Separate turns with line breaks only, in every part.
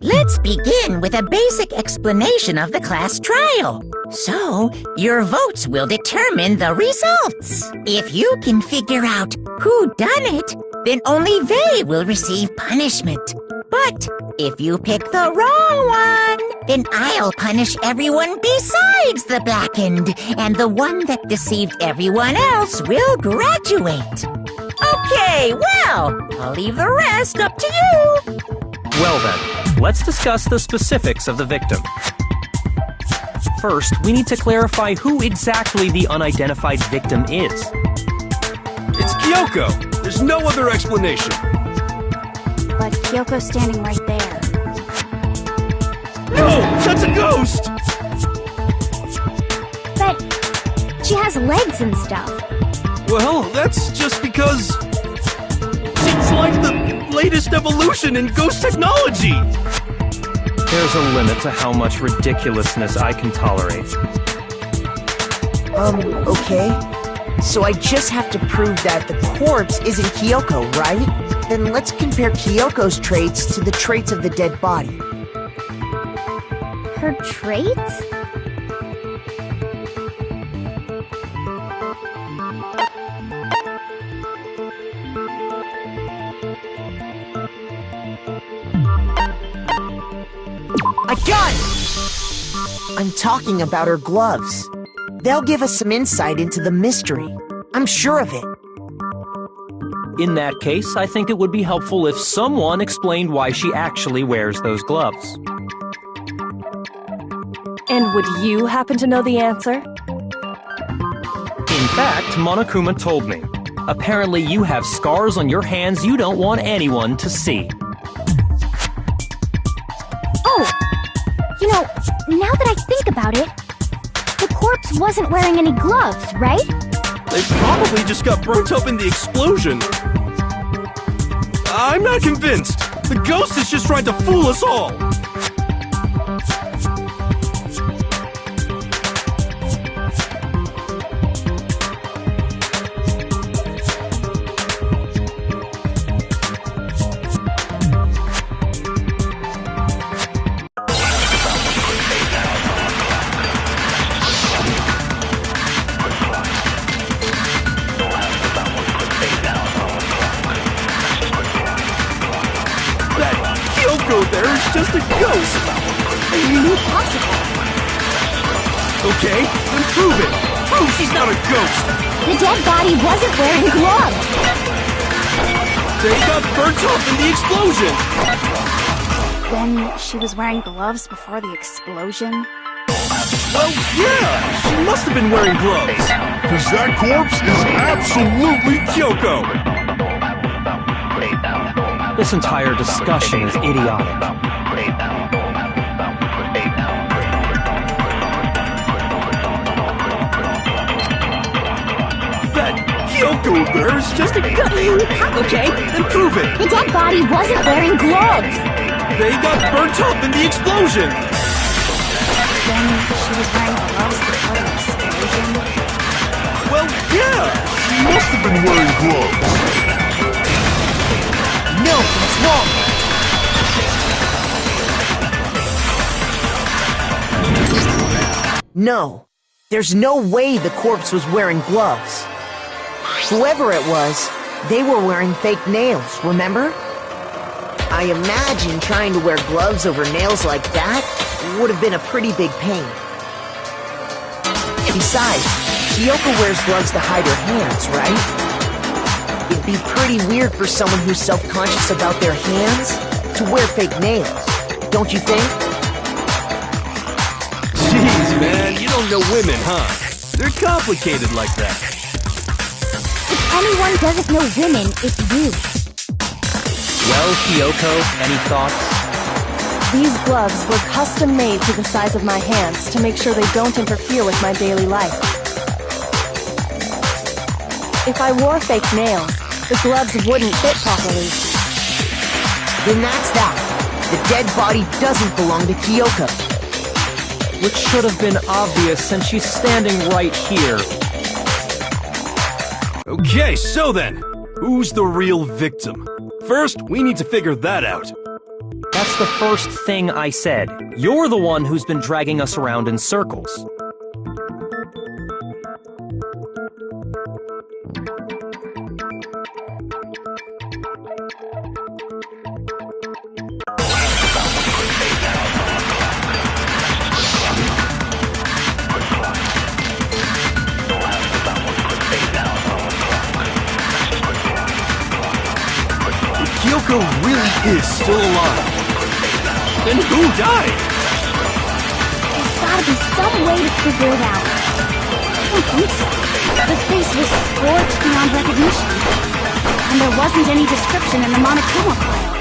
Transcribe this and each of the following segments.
Let's begin with a basic explanation of the class trial. So, your votes will determine the results. If you can figure out who done it, then only they will receive punishment. But if you pick the wrong one, then I'll punish everyone besides the blackened, and the one that deceived everyone else will graduate. Okay, well, I'll leave the rest up to you.
Well then, let's discuss the specifics of the victim. First, we need to clarify who exactly the unidentified victim is.
It's Kyoko! There's no other explanation!
But Kyoko's standing right there.
No! That's a ghost!
But she has legs and stuff.
Well, that's just because... she's like the latest evolution in ghost technology!
There's a limit to how much ridiculousness I can tolerate.
Okay. So I just have to prove that the corpse isn't Kyoko, right? Then let's compare Kyoko's traits to the traits of the dead body.
Her traits?
I got it! I'm talking about her gloves. They'll give us some insight into the mystery. I'm sure of it.
In that case, I think it would be helpful if someone explained why she actually wears those gloves.
And would you happen to know the answer?
In fact, Monokuma told me. Apparently you have scars on your hands you don't want anyone to see.
Oh! You know, now that I think about it, the corpse wasn't wearing any gloves, right?
They probably just got burnt up in the explosion. I'm not convinced. The ghost is just trying to fool us all. There is just a ghost!
Impossible.
Okay, then prove it! Prove she's not a ghost!
The dead body wasn't wearing gloves.
They got burnt up in the explosion!
Then she was wearing gloves before the explosion?
Well, yeah! She must have been wearing gloves!
Because that corpse is absolutely
Kyoko!
This entire discussion is idiotic.
That Kyoko there is just a Okay, then prove it!
The dead body wasn't wearing gloves.
They got burnt up in the explosion!
Then she was wearing gloves before the explosion?
Well, yeah!
She must have been wearing gloves.
No, that's wrong! No, there's no way the corpse was wearing gloves. Whoever it was, they were wearing fake nails, remember? I imagine trying to wear gloves over nails like that would have been a pretty big pain. Besides, Kyoko wears gloves to hide her hands, right? It'd be pretty weird for someone who's self-conscious about their hands to wear fake nails, don't you think?
Jeez, man, you don't know women, huh? They're complicated like that.
If anyone doesn't know women, it's you.
Well, Kyoko, any thoughts?
These gloves were custom made to the size of my hands to make sure they don't interfere with my daily life. If I wore fake nails, the gloves wouldn't fit properly.
Then that's that. The dead body doesn't belong to Kyoko.
Which should have been obvious since she's standing right here.
Okay, so then, who's the real victim? First, we need to figure that out.
That's the first thing I said. You're the one who's been dragging us around in circles.
Kyoko really is still alive. Then who died?
There's gotta be some way to figure it out. I don't think so. The face was scorched beyond recognition. And there wasn't any description in the Monokuma file.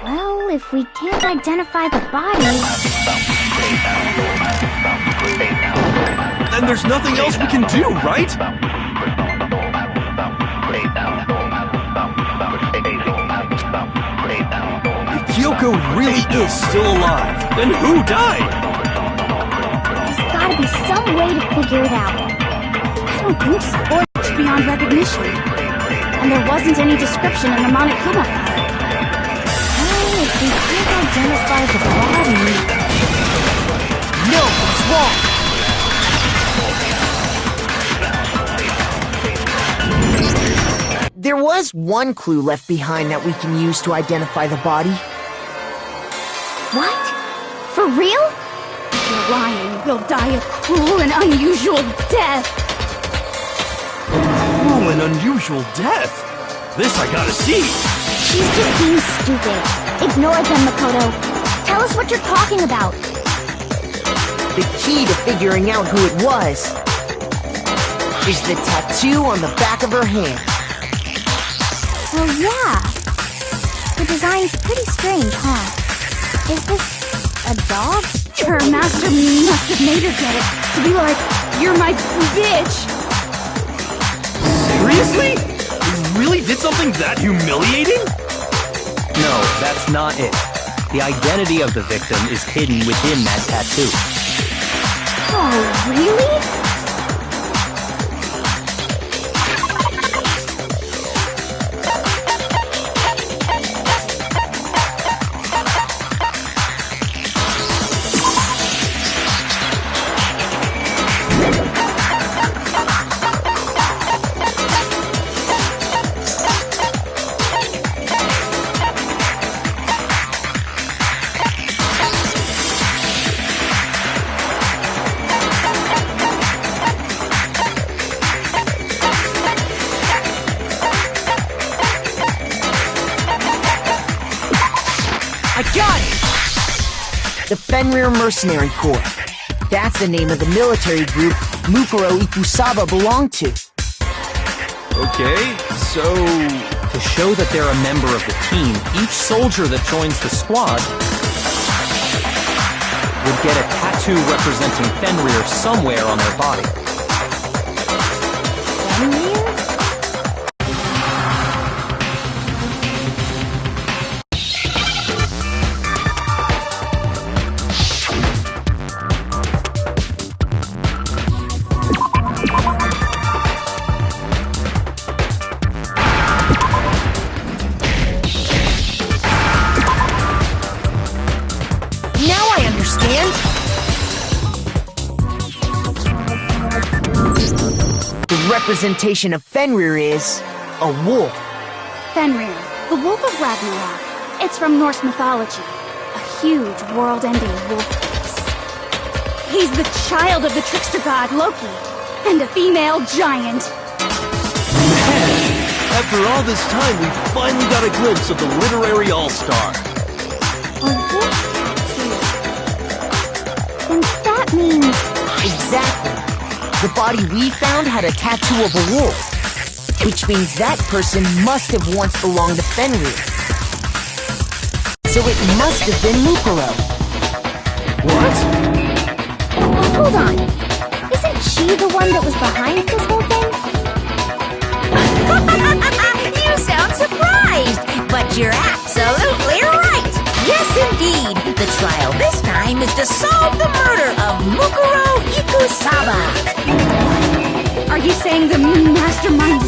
Well, if we can't identify the body...
Then there's nothing else we can do, right? If Kyoko really is still alive, then who died?
There's gotta be some way to figure it out. I don't think so. Scorched beyond recognition. And there wasn't any description in the Monokuma file. Well, if we can't identify the body...
No, it's wrong. There was one clue left behind that we can use to identify the body.
What? For real? If you're lying, you'll die a cruel and unusual death.
Oh, an unusual death. This I gotta see.
She's just being stupid. Ignore them, Makoto. Tell us what you're talking about.
The key to figuring out who it was is the tattoo on the back of her hand.
Well, yeah. The design's pretty strange, huh? Is this a dog? Her master must have made her get it to be like, you're my bitch.
Seriously? You really did something that humiliating?
No, that's not it. The identity of the victim is hidden within that tattoo.
Oh, really?
The Fenrir Mercenary Corps. That's the name of the military group Mukuro Ikusaba belonged to.
Okay, so...
To show that they're a member of the team, each soldier that joins the squad would get a tattoo representing Fenrir somewhere on their body.
Fenrir?
Representation of Fenrir is a wolf.
Fenrir, the wolf of Ragnarok. It's from Norse mythology. A huge, world-ending wolf face. He's the child of the trickster god Loki, and a female giant.
Man, after all this time, we finally got a glimpse of the literary all-star.
A wolf tattoo. And that means...
Exactly. The body we found had a tattoo of a wolf, which means that person must have once belonged to Fenrir. So it must have been Mukuro.
What?
Hold on. Isn't she the one that was behind this whole thing?
You sound surprised, but you're absolutely right. Yes, indeed. The trial this time is to solve the murder of Mukuro Ikusaba.
Are you saying the mastermind is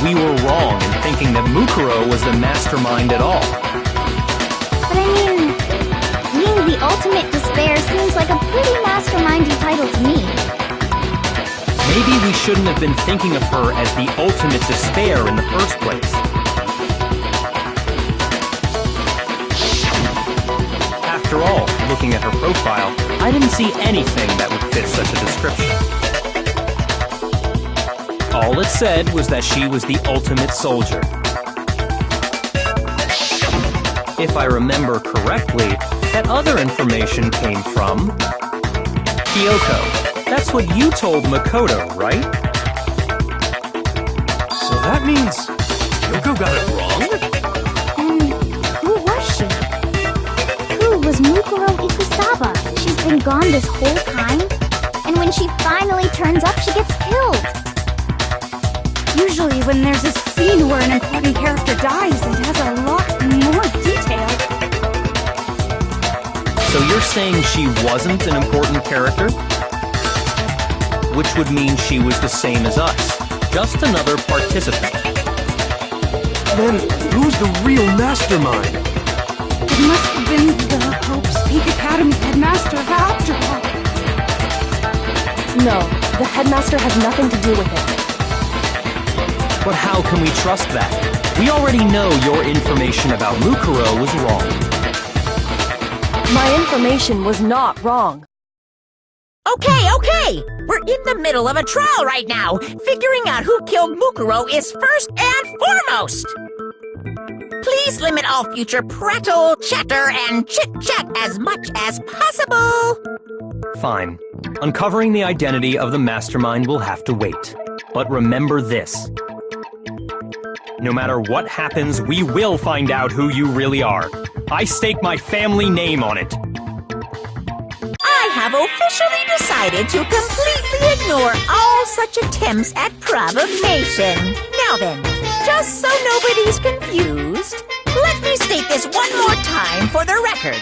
we were wrong in thinking that Mukuro was the mastermind at all.
But I mean, being the ultimate despair seems like a pretty mastermindy title to me.
Maybe we shouldn't have been thinking of her as the ultimate despair in the first place. After all, looking at her profile, I didn't see anything that would fit such a description. All it said was that she was the ultimate soldier. If I remember correctly, that other information came from Kyoko. That's what you told Makoto, right?
So that means Kyoko got it wrong?
Who was she? Who was Mukuro Ikusaba? She's been gone this whole time? And when she finally turns up, she gets killed.
Usually when there's a scene where an important character dies, it has a lot more detail.
So you're saying she wasn't an important character? Which would mean she was the same as us, just another participant.
Then who's the real mastermind?
It must have been the Hope's Peak Academy headmaster after all.
No, the headmaster has nothing to do with it.
But how can we trust that? We already know your information about Mukuro was wrong.
My information was not wrong.
Okay. We're in the middle of a trial right now. Figuring out who killed Mukuro is first and foremost. Please limit all future prattle, chatter, and chit-chat as much as possible.
Fine. Uncovering the identity of the mastermind will have to wait. But remember this. No matter what happens, we will find out who you really are. I stake my family name on it.
I have officially decided to completely ignore all such attempts at provocation. Now then, just so nobody's confused, let me state this one more time for the record.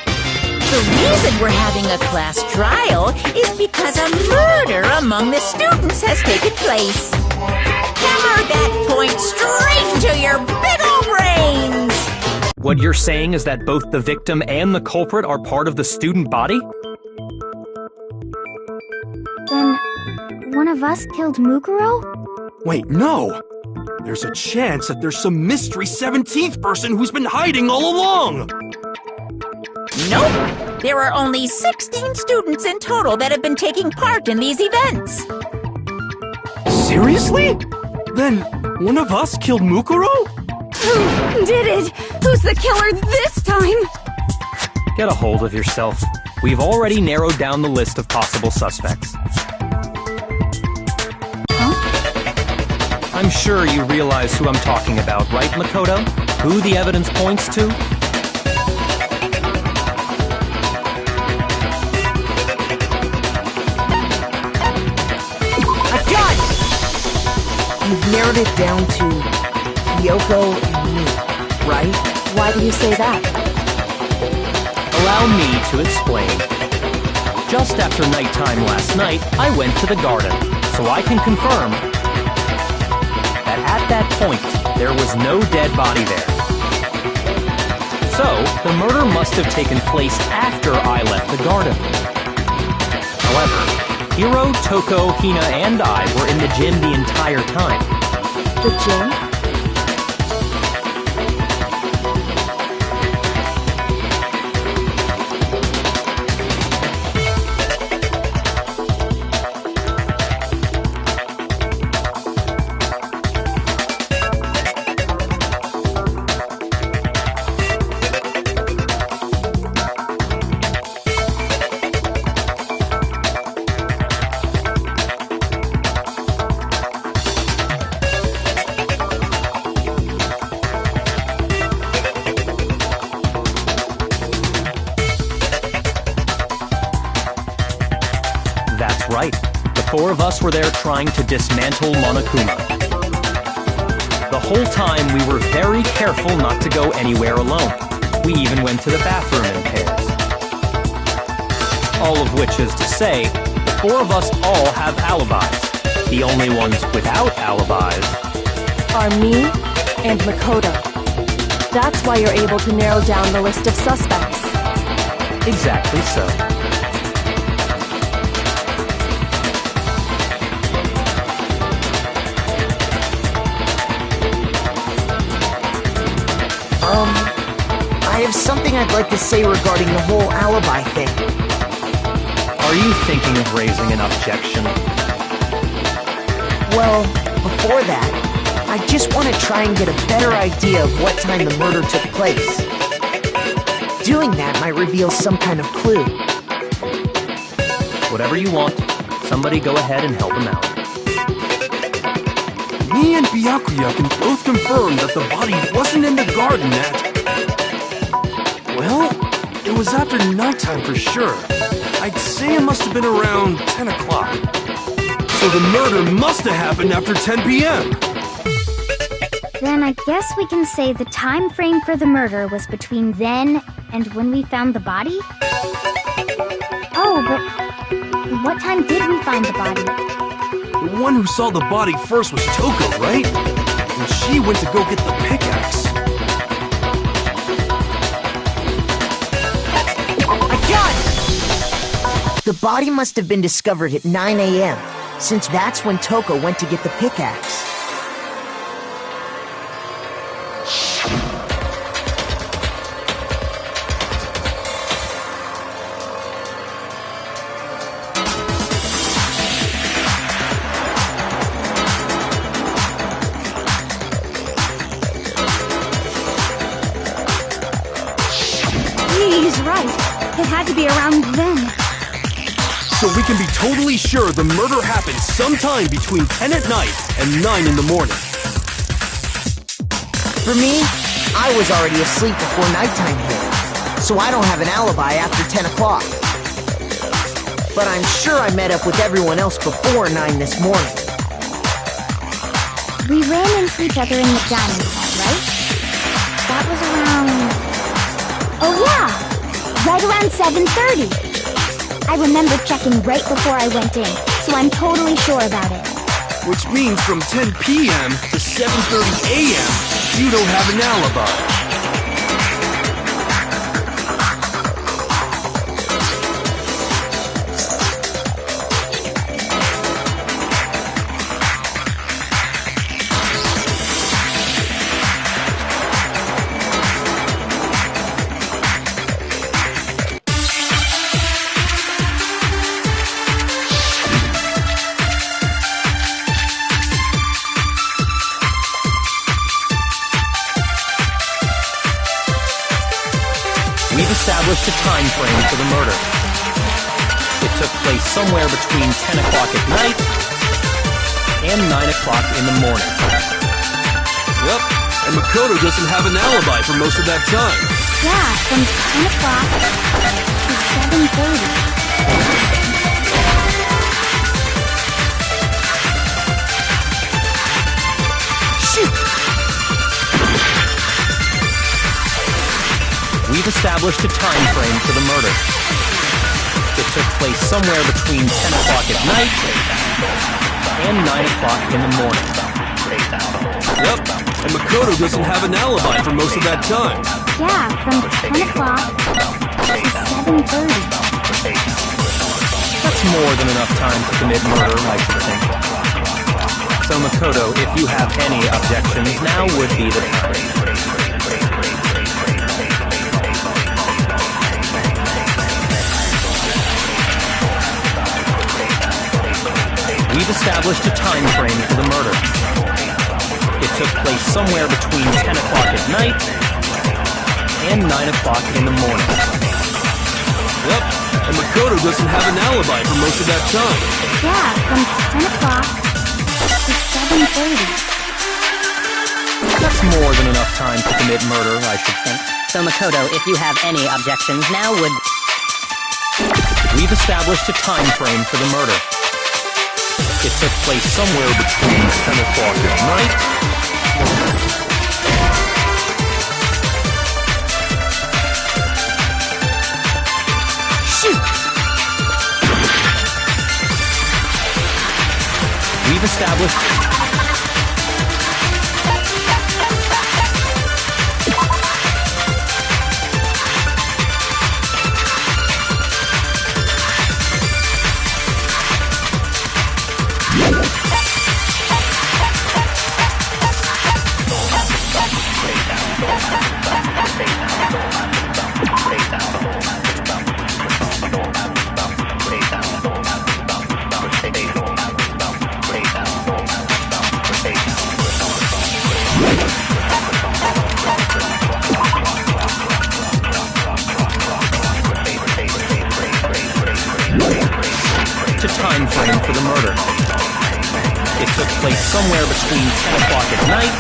The reason we're having a class trial is because a murder among the students has taken place. Hammer that point straight into your big ol' brains!
What you're saying is that both the victim and the culprit are part of the student body?
Then, one of us killed Mukuro?
Wait, no! There's a chance that there's some mystery 17th person who's been hiding all along!
Nope! There are only 16 students in total that have been taking part in these events.
Seriously? Then one of us killed Mukuro?
Who did it? Who's the killer this time?
Get a hold of yourself. We've already narrowed down the list of possible suspects. I'm sure you realize who I'm talking about, right, Makoto? Who the evidence points to?
I've got it! You've narrowed it down to Kyoko and me, right?
Why do you say that?
Allow me to explain. Just after nighttime last night, I went to the garden, so I can confirm that at that point, there was no dead body there. So, the murder must have taken place after I left the garden. However, Hiro, Toko, Hina, and I were in the gym the entire time.
The gym?
That's right. The four of us were there trying to dismantle Monokuma. The whole time we were very careful not to go anywhere alone. We even went to the bathroom in pairs. All of which is to say, the four of us all have alibis. The only ones without alibis
are me and Makoto. That's why you're able to narrow down the list of suspects.
Exactly so.
I have something I'd like to say regarding the whole alibi thing.
Are you thinking of raising an objection?
Well, before that, I just want to try and get a better idea of what time the murder took place. Doing that might reveal some kind of clue.
Whatever you want. Somebody go ahead and help him out.
Me and Byakuya can both confirm that the body wasn't in the garden at... Well, it was after nighttime for sure. I'd say it must have been around 10 o'clock. So the murder must have happened after 10 p.m.
Then I guess we can say the time frame for the murder was between then and when we found the body? Oh, but what time did we find the body?
The one who saw the body first was Toko, right? And she went to go get the pickaxe.
I got it! The body must have been discovered at 9 a.m., since that's when Toko went to get the pickaxe.
He's right. It had to be around then.
So we can be totally sure the murder happened sometime between 10 at night and 9 in the morning.
For me, I was already asleep before nighttime hit, so I don't have an alibi after 10 o'clock. But I'm sure I met up with everyone else before 9 this morning.
We ran into each other in the dining hall, right? That was around... Oh yeah! Right around 7:30. I remember checking right before I went in, so I'm totally sure about it.
Which means from 10 p.m. to 7:30 a.m., you don't have an alibi.
We've established a time frame for the murder. It took place somewhere between 10 o'clock at night and 9 o'clock in the morning.
Yep, and Makoto doesn't have an alibi for most of that time.
Yeah, from 10 o'clock to 7:30.
Shoot!
We've established a time frame for the murder. It took place somewhere between 10 o'clock at night and 9 o'clock in the morning.
Yep, and Makoto doesn't have an alibi for most of that time.
Yeah, from 10 o'clock to 7:30.
That's more than enough time to commit murder, I should think. So Makoto, if you have any objections, now would be the time. We've established a time frame for the murder. It took place somewhere between 10 o'clock at night and 9 o'clock in the morning.
Yep, and Makoto doesn't have an alibi for most of that time.
Yeah, from 10 o'clock to 7:30.
That's more than enough time to commit murder, I should think.
So Makoto, if you have any objections, now would...
We've established a time frame for the murder. It took place somewhere between 10 o'clock at night
Shoot!
We've established... place somewhere between 10 o'clock at night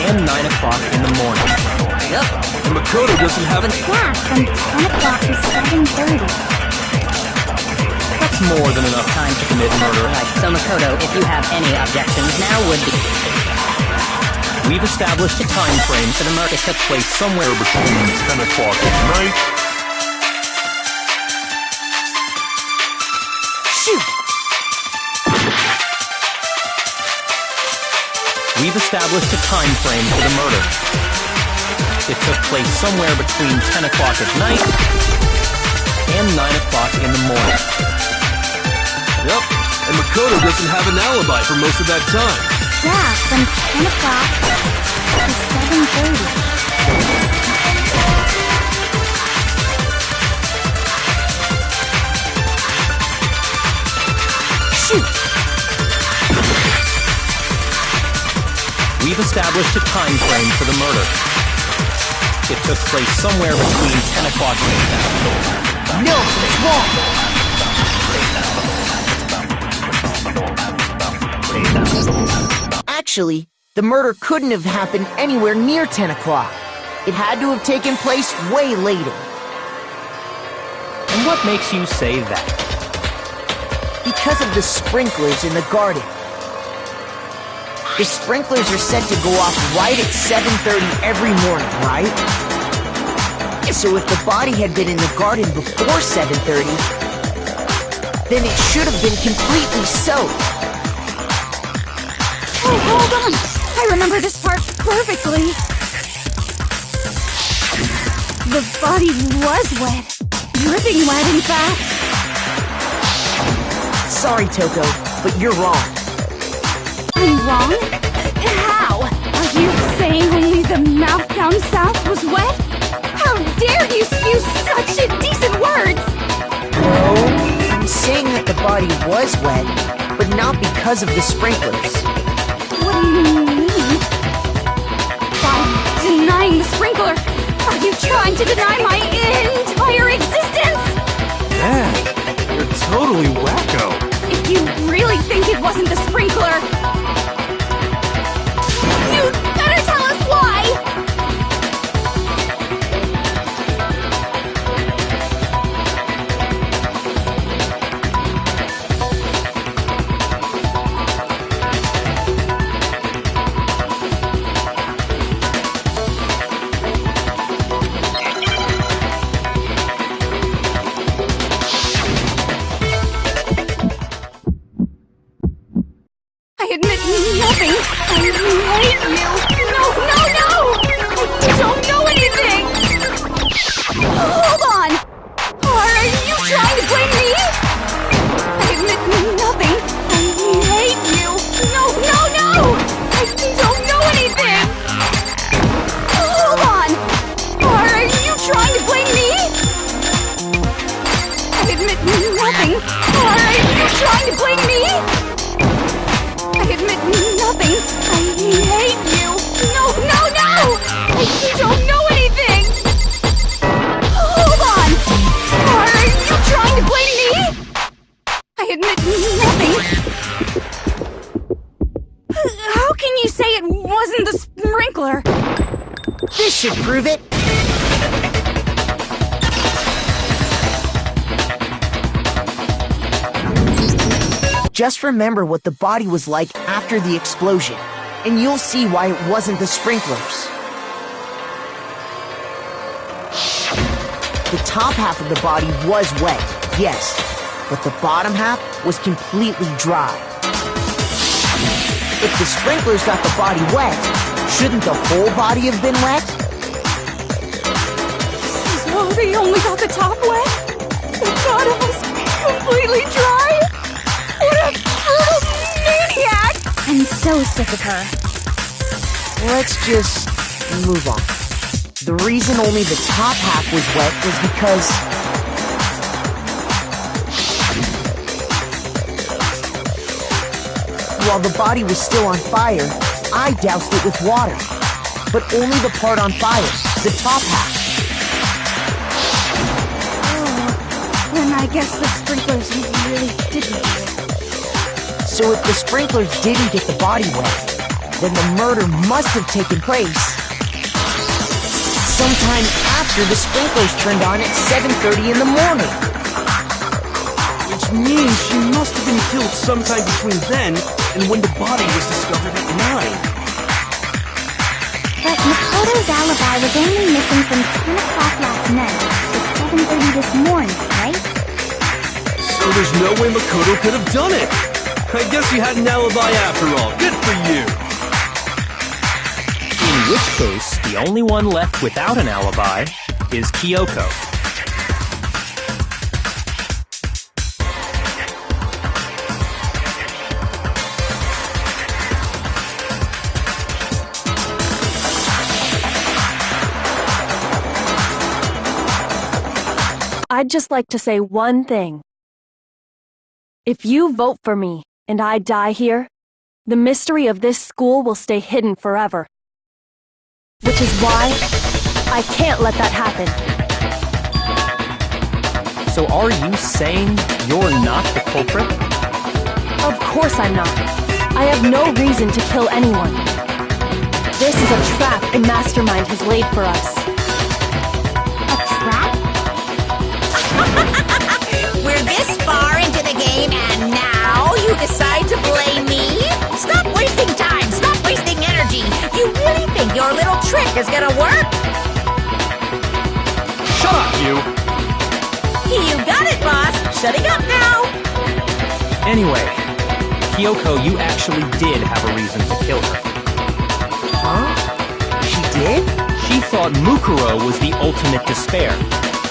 and 9 o'clock in the morning.
Yep, and Makoto doesn't have an...
Yeah, from 10 o'clock to 7:30.
That's more than enough time to commit murder.
Right, so Makoto, if you have any objections, now would be...
We've established a time frame for the murder to take place somewhere
Between 10 o'clock at night.
Shoot!
We've established a time frame for the murder. It took place somewhere between 10 o'clock at night and 9 o'clock in the morning.
Yep, and Makoto doesn't have an alibi for most of that time.
Yeah, from 10 o'clock to 7:30.
Shoot!
We've established a time frame for the murder. It took place somewhere between 10 o'clock and...
No, it's wrong! Actually, the murder couldn't have happened anywhere near 10 o'clock. It had to have taken place way later.
And what makes you say that?
Because of the sprinklers in the garden. The sprinklers are set to go off right at 7:30 every morning, right? So if the body had been in the garden before 7:30, then it should have been completely soaked.
Oh, hold on! I remember this part perfectly. The body was wet. Dripping wet, in fact.
Sorry, Toko, but you're wrong.
I'm wrong? How? Are you saying only the mouth down south was wet? How dare you spew such indecent words!
No, I'm saying that the body was wet, but not because of the sprinklers.
What do you mean? By denying the sprinkler, are you trying to deny my entire existence?
Man, you're totally wacko.
If you really think it wasn't the sprinkler, you'd better tell us why! I admit nothing. I hate you. No, no, no! I don't know anything! Hold on! Are you trying to blame me? I admit nothing. I hate you. No, no, no! I don't know anything! Hold on! Are you trying to blame me? I admit nothing. Are you trying to blame me? I admit nothing. I hate you. No, no, no! I don't know anything! Hold on! Are you trying to blame me? I admit nothing. How can you say it wasn't the sprinkler?
This should prove it. Just remember what the body was like after the explosion, and you'll see why it wasn't the sprinklers. The top half of the body was wet, yes, but the bottom half was completely dry. If the sprinklers got the body wet, shouldn't the whole body have been wet?
So they only got the top wet? The bottom was completely dry? What a brutal maniac!
I'm so sick of her.
Let's just move on. The reason only the top half was wet was because... while the body was still on fire, I doused it with water. But only the part on fire, the top half.
Oh, then I guess the sprinklers really didn't do it.
So if the sprinklers didn't get the body wet, then the murder must have taken place sometime after the sprinklers turned on at 7:30 in the morning.
Which means she must have been killed sometime between then and when the body was discovered at 9.
But Makoto's alibi was only missing from 10 o'clock last night to 7:30 this morning, right?
So there's no way Makoto could have done it. I guess you had an alibi after all. Good for you.
In which case, the only one left without an alibi is Kyoko.
I'd just like to say one thing. If you vote for me and I die here, the mystery of this school will stay hidden forever. Which is why I can't let that happen.
So are you saying you're not the culprit?
Of course I'm not. I have no reason to kill anyone. This is a trap the mastermind has laid for us.
A trap?
We're this far into the game and now you decide to blame me? Stop wasting time! Stop wasting energy! You really think your little trick is gonna work?
Shut up, you!
You got it, boss! Shutting up now!
Anyway, Kyoko, you actually did have a reason to kill her.
Huh? She did?
She thought Mukuro was the ultimate despair.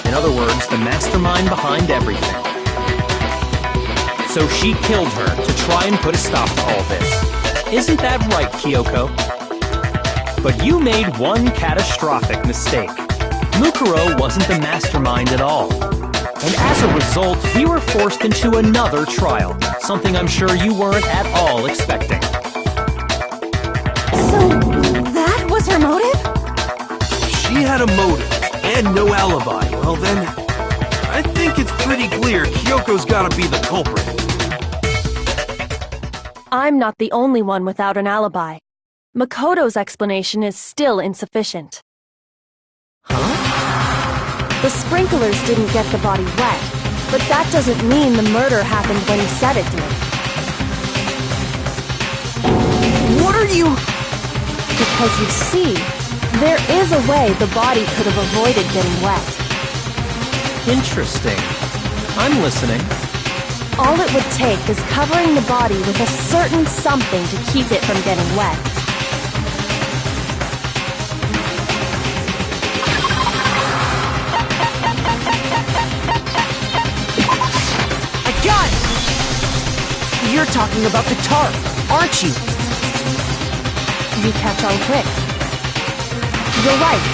In other words, the mastermind behind everything. So she killed her to try and put a stop to all this. Isn't that right, Kyoko? But you made one catastrophic mistake. Mukuro wasn't the mastermind at all. And as a result, we were forced into another trial, something I'm sure you weren't at all expecting.
So, that was her motive?
She had a motive and no alibi. Well then, I think it's pretty clear Kyoko's gotta be the culprit.
I'm not the only one without an alibi. Makoto's explanation is still insufficient. The sprinklers didn't get the body wet, but that doesn't mean the murder happened when he said it did.
What are you...
Because you see, there is a way the body could have avoided getting wet.
Interesting. I'm listening.
All it would take is covering the body with a certain something to keep it from getting wet.
I got it! You're talking about the tarp, aren't you?
You catch on quick. You're right.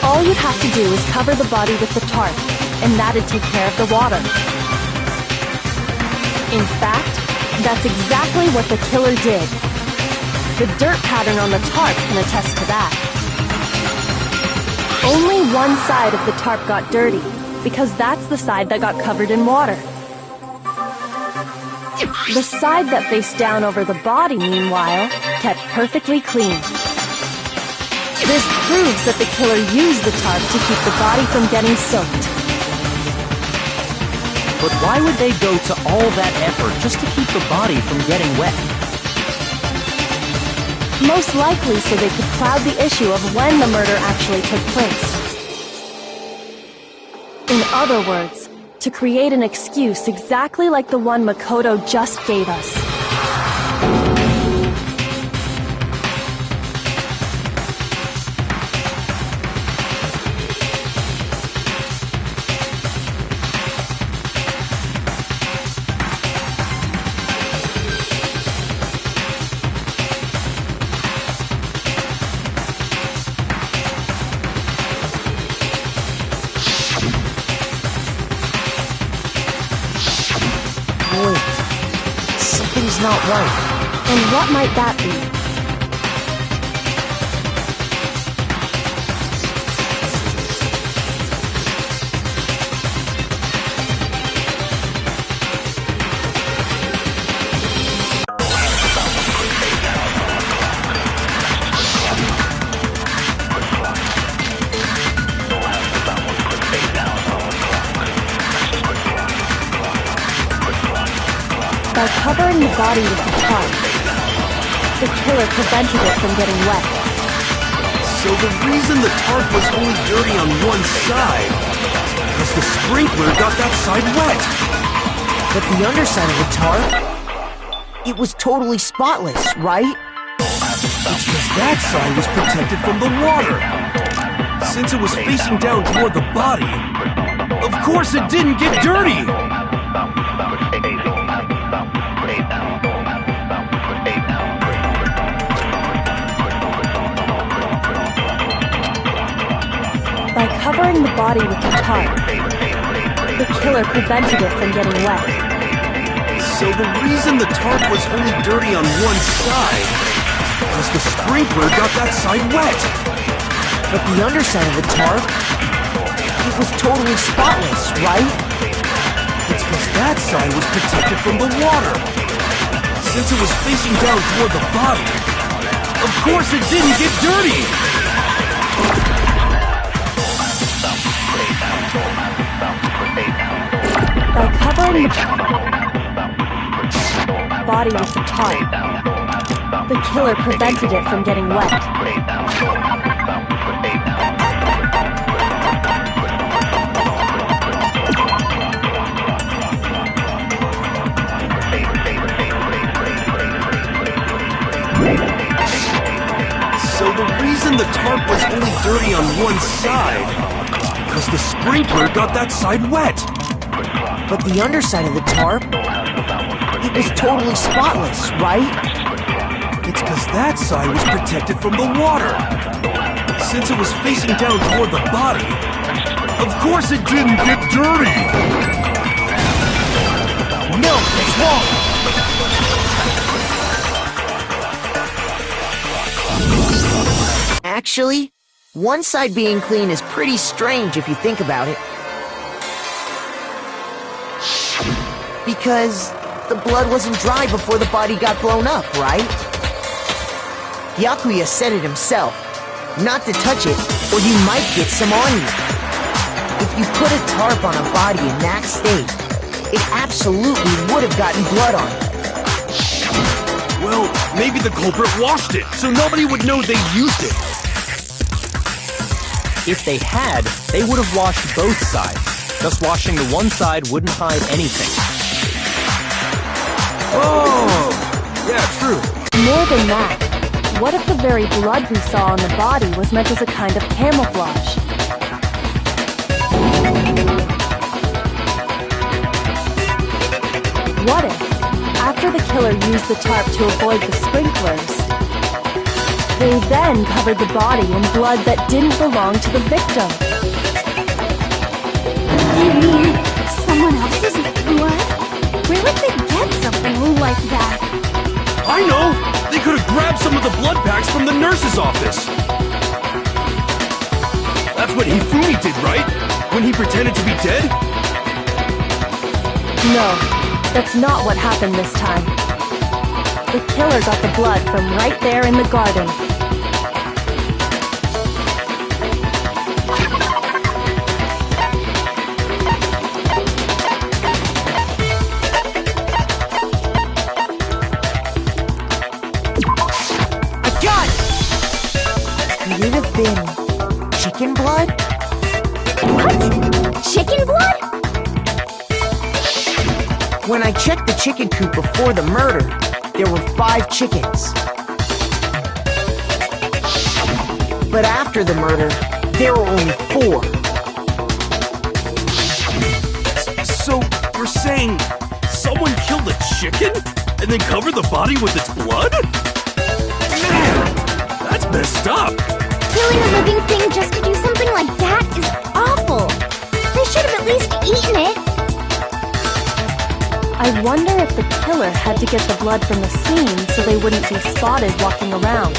All you'd have to do is cover the body with the tarp, and that'd take care of the water. In fact, that's exactly what the killer did. The dirt pattern on the tarp can attest to that. Only one side of the tarp got dirty, because that's the side that got covered in water. The side that faced down over the body, meanwhile, kept perfectly clean. This proves that the killer used the tarp to keep the body from getting soaked.
But why would they go to all that effort just to keep the body from getting wet?
Most likely so they could cloud the issue of when the murder actually took place. In other words, to create an excuse exactly like the one Makoto just gave us.
Something's not right.
And what might that be? By covering the body with the tarp, the killer prevented it from getting wet.
So the reason the tarp was only dirty on one side is because the sprinkler got that side wet.
But the underside of the tarp, it was totally spotless, right?
It's because that side was protected from the water. Since it was facing down toward the body, of course it didn't get dirty.
By covering the body with the tarp, the killer prevented it from getting wet.
So the reason the tarp was only dirty on one side is because the sprinkler got that side wet.
But the underside of the tarp, it was totally spotless, right?
It's because that side was protected from the water. Since it was facing down toward the body, of course it didn't get dirty.
By covering the body with the tarp, the killer prevented it from getting wet.
So the reason the tarp was only dirty on one side is because the sprinkler got that side wet.
But the underside of the tarp, it was totally spotless, right?
It's because that side was protected from the water. Since it was facing down toward the body, of course it didn't get dirty. No, it's wrong.
Actually, one side being clean is pretty strange if you think about it. Because the blood wasn't dry before the body got blown up, right? Yakuya said it himself, not to touch it or you might get some on you. If you put a tarp on a body in that state, it absolutely would have gotten blood on it.
Well, maybe the culprit washed it, so nobody would know they used it.
If they had, they would have washed both sides. Thus washing the one side wouldn't hide anything.
Oh, yeah, true.
More than that, what if the very blood we saw on the body was meant as a kind of camouflage? What if, after the killer used the tarp to avoid the sprinklers, they then covered the body in blood that didn't belong to the victim?
You mean someone else's blood? Where would they get something like that?
I know! They could have grabbed some of the blood packs from the nurse's office. That's what Hifumi did, right? When he pretended to be dead?
No, that's not what happened this time. The killer got the blood from right there in the garden.
Could it have been chicken blood?
What? Chicken blood?
When I checked the chicken coop before the murder, there were 5 chickens. But after the murder, there were only 4.
So, you're saying someone killed a chicken and then covered the body with its blood? Man, that's messed up.
Killing a living thing just to do something like that is awful. They should have at least eaten it.
I wonder if the killer had to get the blood from the scene so they wouldn't be spotted walking around.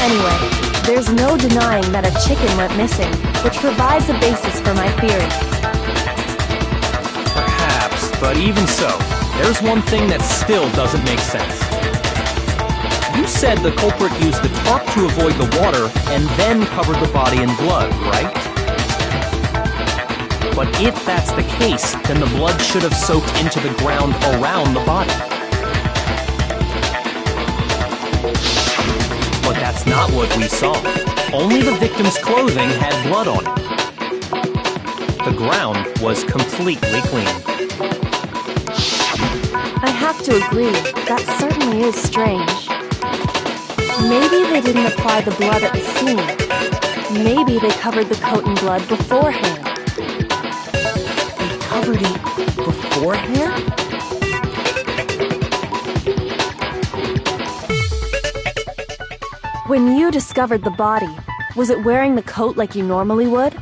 Anyway, there's no denying that a chicken went missing, which provides a basis for my theory.
Perhaps, but even so, there's one thing that still doesn't make sense. You said the culprit used the tarp to avoid the water and then covered the body in blood, right? But if that's the case, then the blood should have soaked into the ground around the body. But that's not what we saw. Only the victim's clothing had blood on it. The ground was completely clean.
I have to agree, that certainly is strange. Maybe they didn't apply the blood at the scene. Maybe they covered the coat in blood beforehand.
They covered it beforehand?
When you discovered the body, was it wearing the coat like you normally would?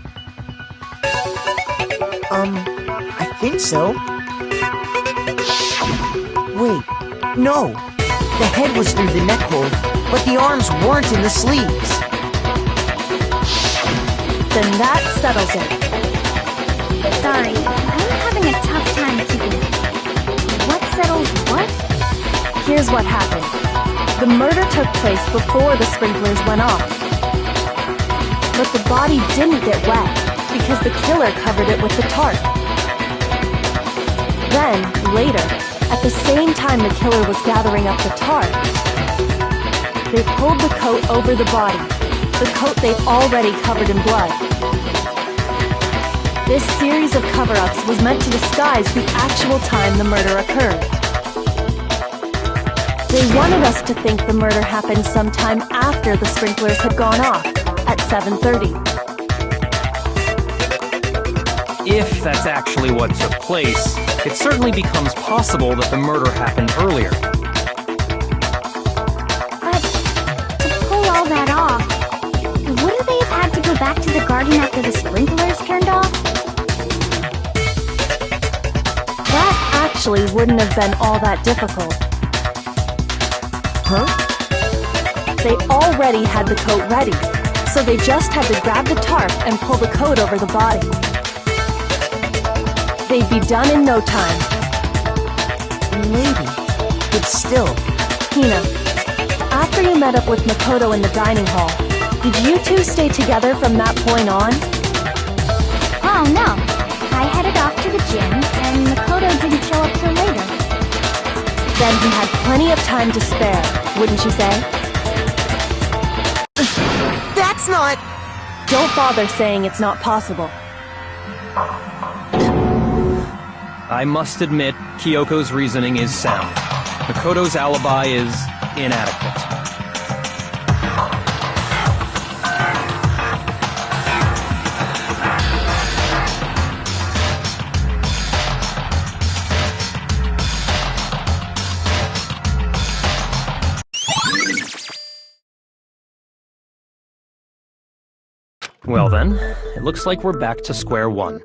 I think so. Wait, no. The head was through the neck hole, but the arms weren't in the sleeves.
Then that settles it.
Sorry, I'm having a tough time keeping it. What settles what?
Here's what happened. The murder took place before the sprinklers went off. But the body didn't get wet because the killer covered it with the tarp. Then, later, at the same time the killer was gathering up the tarp, they pulled the coat over the body, the coat they'd already covered in blood. This series of cover-ups was meant to disguise the actual time the murder occurred. They wanted us to think the murder happened sometime after the sprinklers had gone off, at 7:30.
If that's actually what took place, it certainly becomes possible that the murder happened earlier.
But to pull all that off, wouldn't they have had to go back to the garden after the sprinklers turned off?
That actually wouldn't have been all that difficult.
Huh?
They already had the coat ready, so they just had to grab the tarp and pull the coat over the body. They'd be done in no time.
Maybe, but still.
Hina, after you met up with Makoto in the dining hall, did you two stay together from that point on?
Oh no, I headed off to the gym, and Makoto didn't show up till later.
Then he had plenty of time to spare, wouldn't you say?
That's not...
Don't bother saying it's not possible.
I must admit, Kyoko's reasoning is sound. Makoto's alibi is inadequate. Well then, it looks like we're back to square one.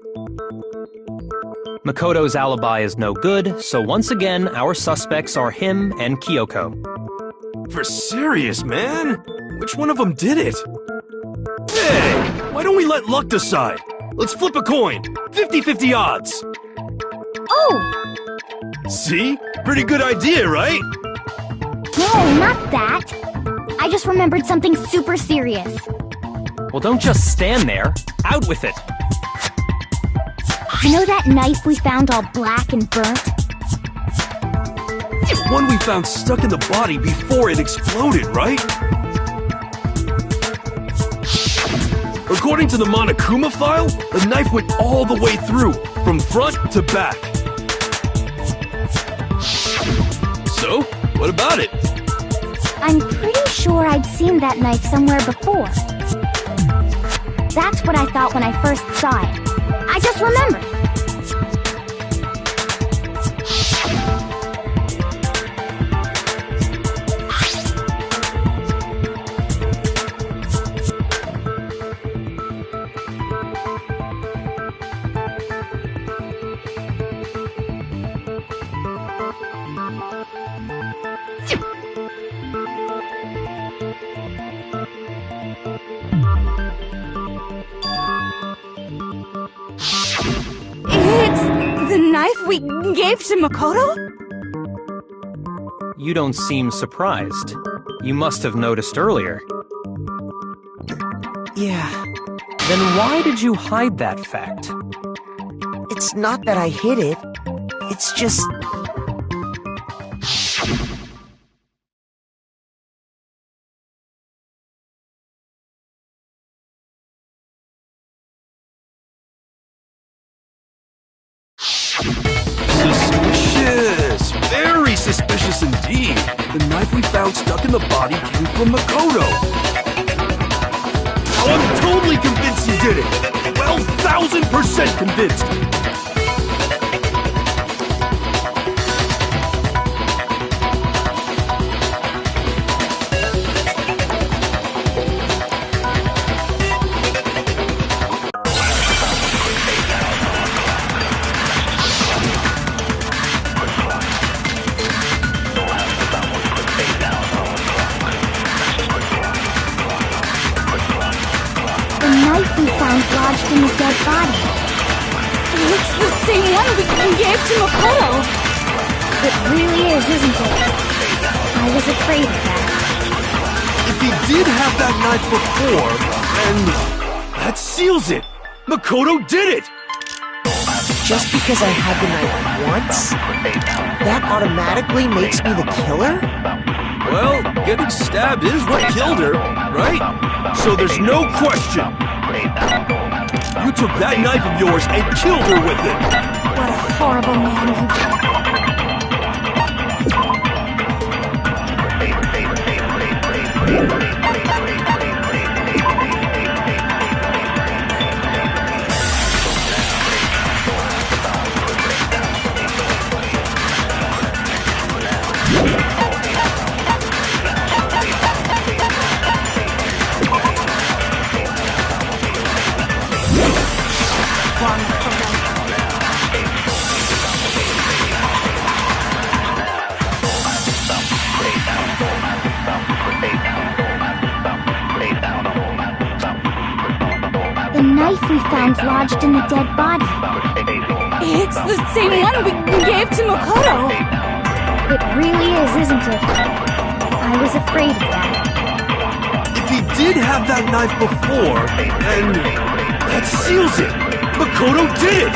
Makoto's alibi is no good, so once again, our suspects are him and Kyoko.
For serious, man? Which one of them did it? Hey! Why don't we let luck decide? Let's flip a coin! 50-50 odds!
Oh!
See? Pretty good idea, right?
No, not that. I just remembered something super serious.
Well, don't just stand there. Out with it!
You know that knife we found all black and burnt?
The one we found stuck in the body before it exploded, right? According to the Monokuma file, the knife went all the way through, from front to back. So, what about it?
I'm pretty sure I'd seen that knife somewhere before. That's what I thought when I first saw it. I just remembered.
It's the knife we gave to Makoto?
You don't seem surprised. You must have noticed earlier.
Yeah.
Then why did you hide that fact?
It's not that I hid it. It's just...
Suspicious! Very suspicious indeed. The knife we found stuck in the body came from Makoto. Now I'm totally convinced he did it. 12,000% convinced.
Lodged in the dead body.
It's the same one we gave to Makoto!
It really is, isn't it? I was afraid of that.
If he did have that knife before, then that seals it! Makoto did it!
Just because I had the knife once, that automatically makes me the killer?
Well, getting stabbed is what killed her, right? So there's no question. You took that knife of yours and killed her with it!
What a horrible man you are. The knife we found lodged in the dead body.
It's the same one we gave to Makoto!
It really is, isn't it? I was afraid of that.
If he did have that knife before, then that seals it! Makoto did it!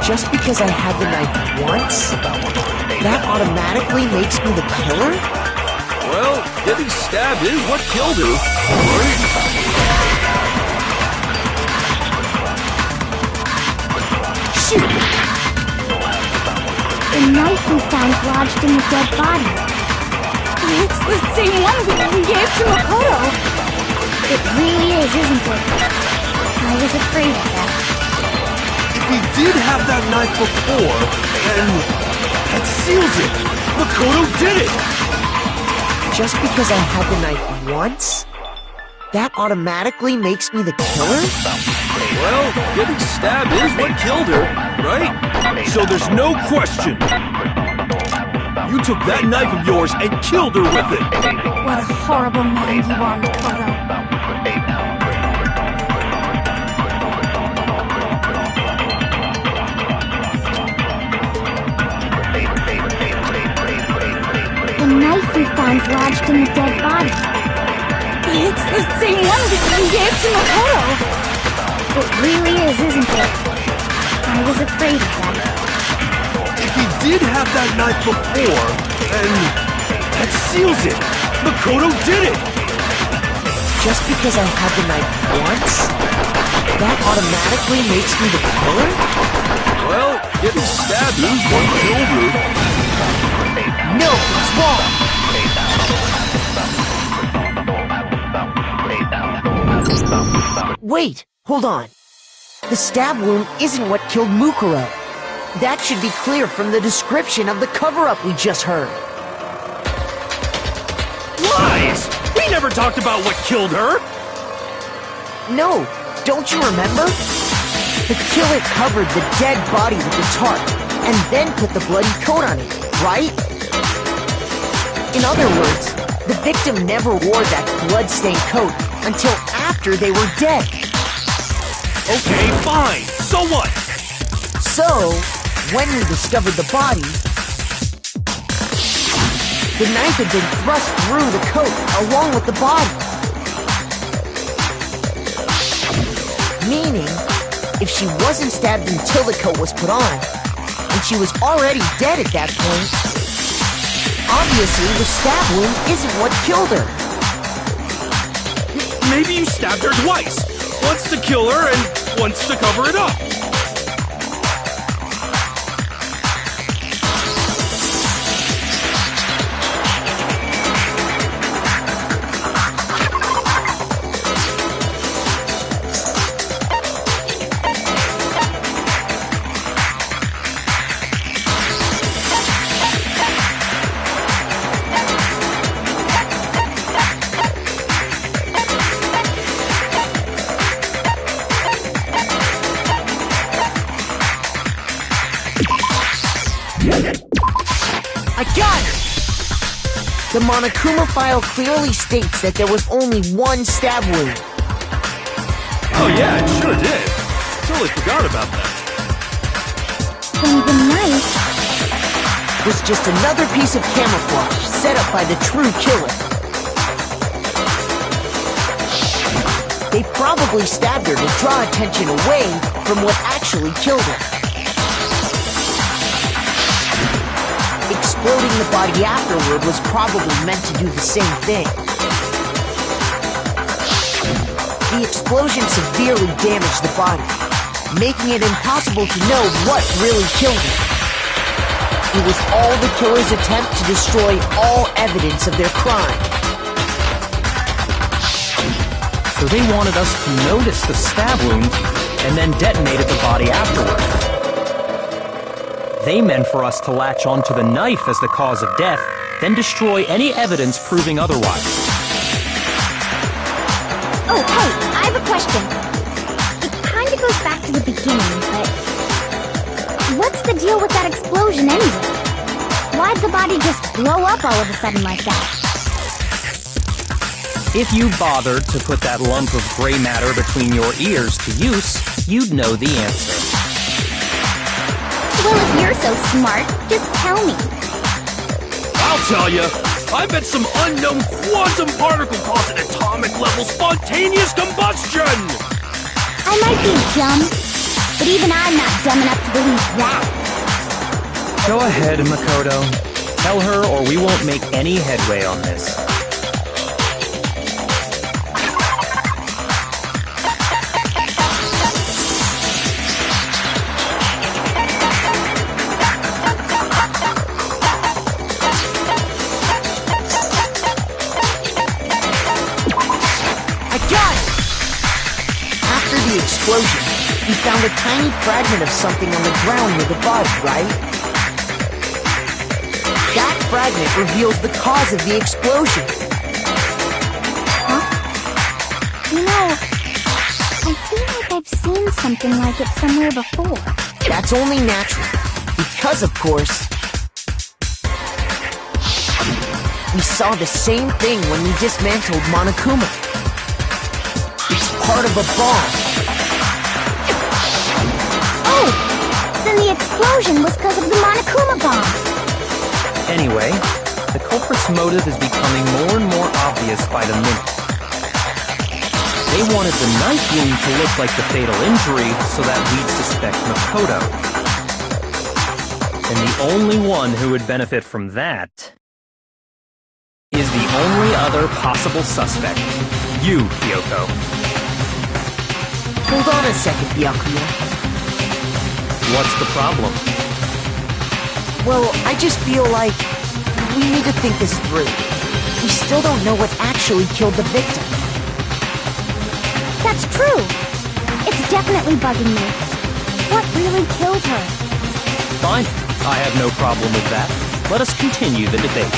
Just because I had the knife once, that automatically makes me the killer?
Well, getting stabbed is what killed her.
Shoot!
The knife we found lodged in the dead body.
It's the same one we gave to Makoto!
It really is, isn't it? I was afraid of that.
If he did have that knife before, then that seals it! Makoto did it!
Just because I had the knife once, that automatically makes me the killer?
Well, getting stabbed is what killed her, right? So there's no question. You took that knife of yours and killed her with it!
What a horrible man you are, Makoto.
The knife we found lodged in the dead body.
It's the same one we gave to Makoto!
It really is, isn't it? I was afraid of that.
If he did have that knife before, then that seals it! Makoto did it!
Just because I had the knife once, that automatically makes me the killer?
Well, getting stabbed is what killed her.
No, it's wrong! Wait, hold on. The stab wound isn't what killed Mukuro. That should be clear from the description of the cover-up we just heard.
Lies! We never talked about what killed her!
No, don't you remember? The killer covered the dead body with the tarp, and then put the bloody coat on it, right? In other words, The victim never wore that blood-stained coat until after they were dead.
Okay, fine. So what?
So, when we discovered the body, the knife had been thrust through the coat along with the body. Meaning, if she wasn't stabbed until the coat was put on, and she was already dead at that point, obviously the stab wound isn't what killed her.
Maybe you stabbed her twice. Once to kill her and once to cover it up.
I got it! The Monokuma file clearly states that there was only one stab wound.
Oh yeah, it sure did. Totally forgot about that.
Then the knife
was just another piece of camouflage set up by the true killer. They probably stabbed her to draw attention away from what actually killed her. Exploding the body afterward was probably meant to do the same thing. The explosion severely damaged the body, making it impossible to know what really killed her. It was all the killer's attempt to destroy all evidence of their crime.
So they wanted us to notice the stab wound and then detonated the body afterward. They meant for us to latch onto the knife as the cause of death, then destroy any evidence proving otherwise.
Oh, hey, I have a question. It kind of goes back to the beginning, but what's the deal with that explosion anyway? Why'd the body just blow up all of a sudden like that?
If you bothered to put that lump of gray matter between your ears to use, you'd know the answer.
Well, if you're so smart, just tell me.
I'll tell you. I bet some unknown quantum particle caused an atomic-level spontaneous combustion!
I might be dumb, but even I'm not dumb enough to believe that.
Go ahead, Makoto. Tell her or we won't make any headway on this.
Explosion, you found a tiny fragment of something on the ground near the body, right? That fragment reveals the cause of the explosion.
Huh? You know, I feel like I've seen something like it somewhere before.
That's only natural, because of course, we saw the same thing when we dismantled Monokuma. It's part of a bomb.
Oh! Then the explosion was because of the Monokuma bomb!
Anyway, the culprit's motive is becoming more and more obvious by the minute. They wanted the knife wound to look like the fatal injury so that we'd suspect Makoto. And the only one who would benefit from that is the only other possible suspect. You, Kyoko.
Hold on a second, Byakuya.
What's the problem?
Well, I just feel like we need to think this through. We still don't know what actually killed the victim.
That's true. It's definitely bugging me. What really killed her?
Fine. I have no problem with that. Let us continue the debate.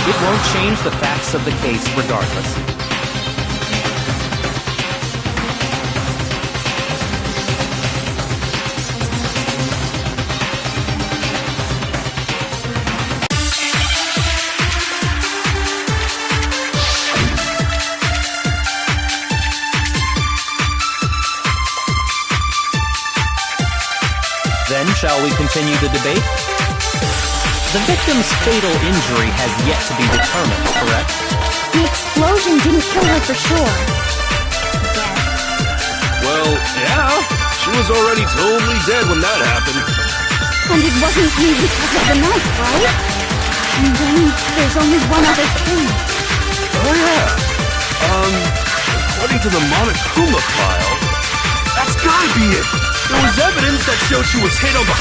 It won't change the facts of the case regardless. shall we continue the debate? The victim's fatal injury has yet to be determined, correct?
The explosion didn't kill her for sure. Yes.
Well, yeah. She was already totally dead when that happened.
And it wasn't because of the knife, right? And then there's only one other thing.
Oh, yeah. According to the Monokuma file, that's gotta be it. There was evidence that showed she was hit on the...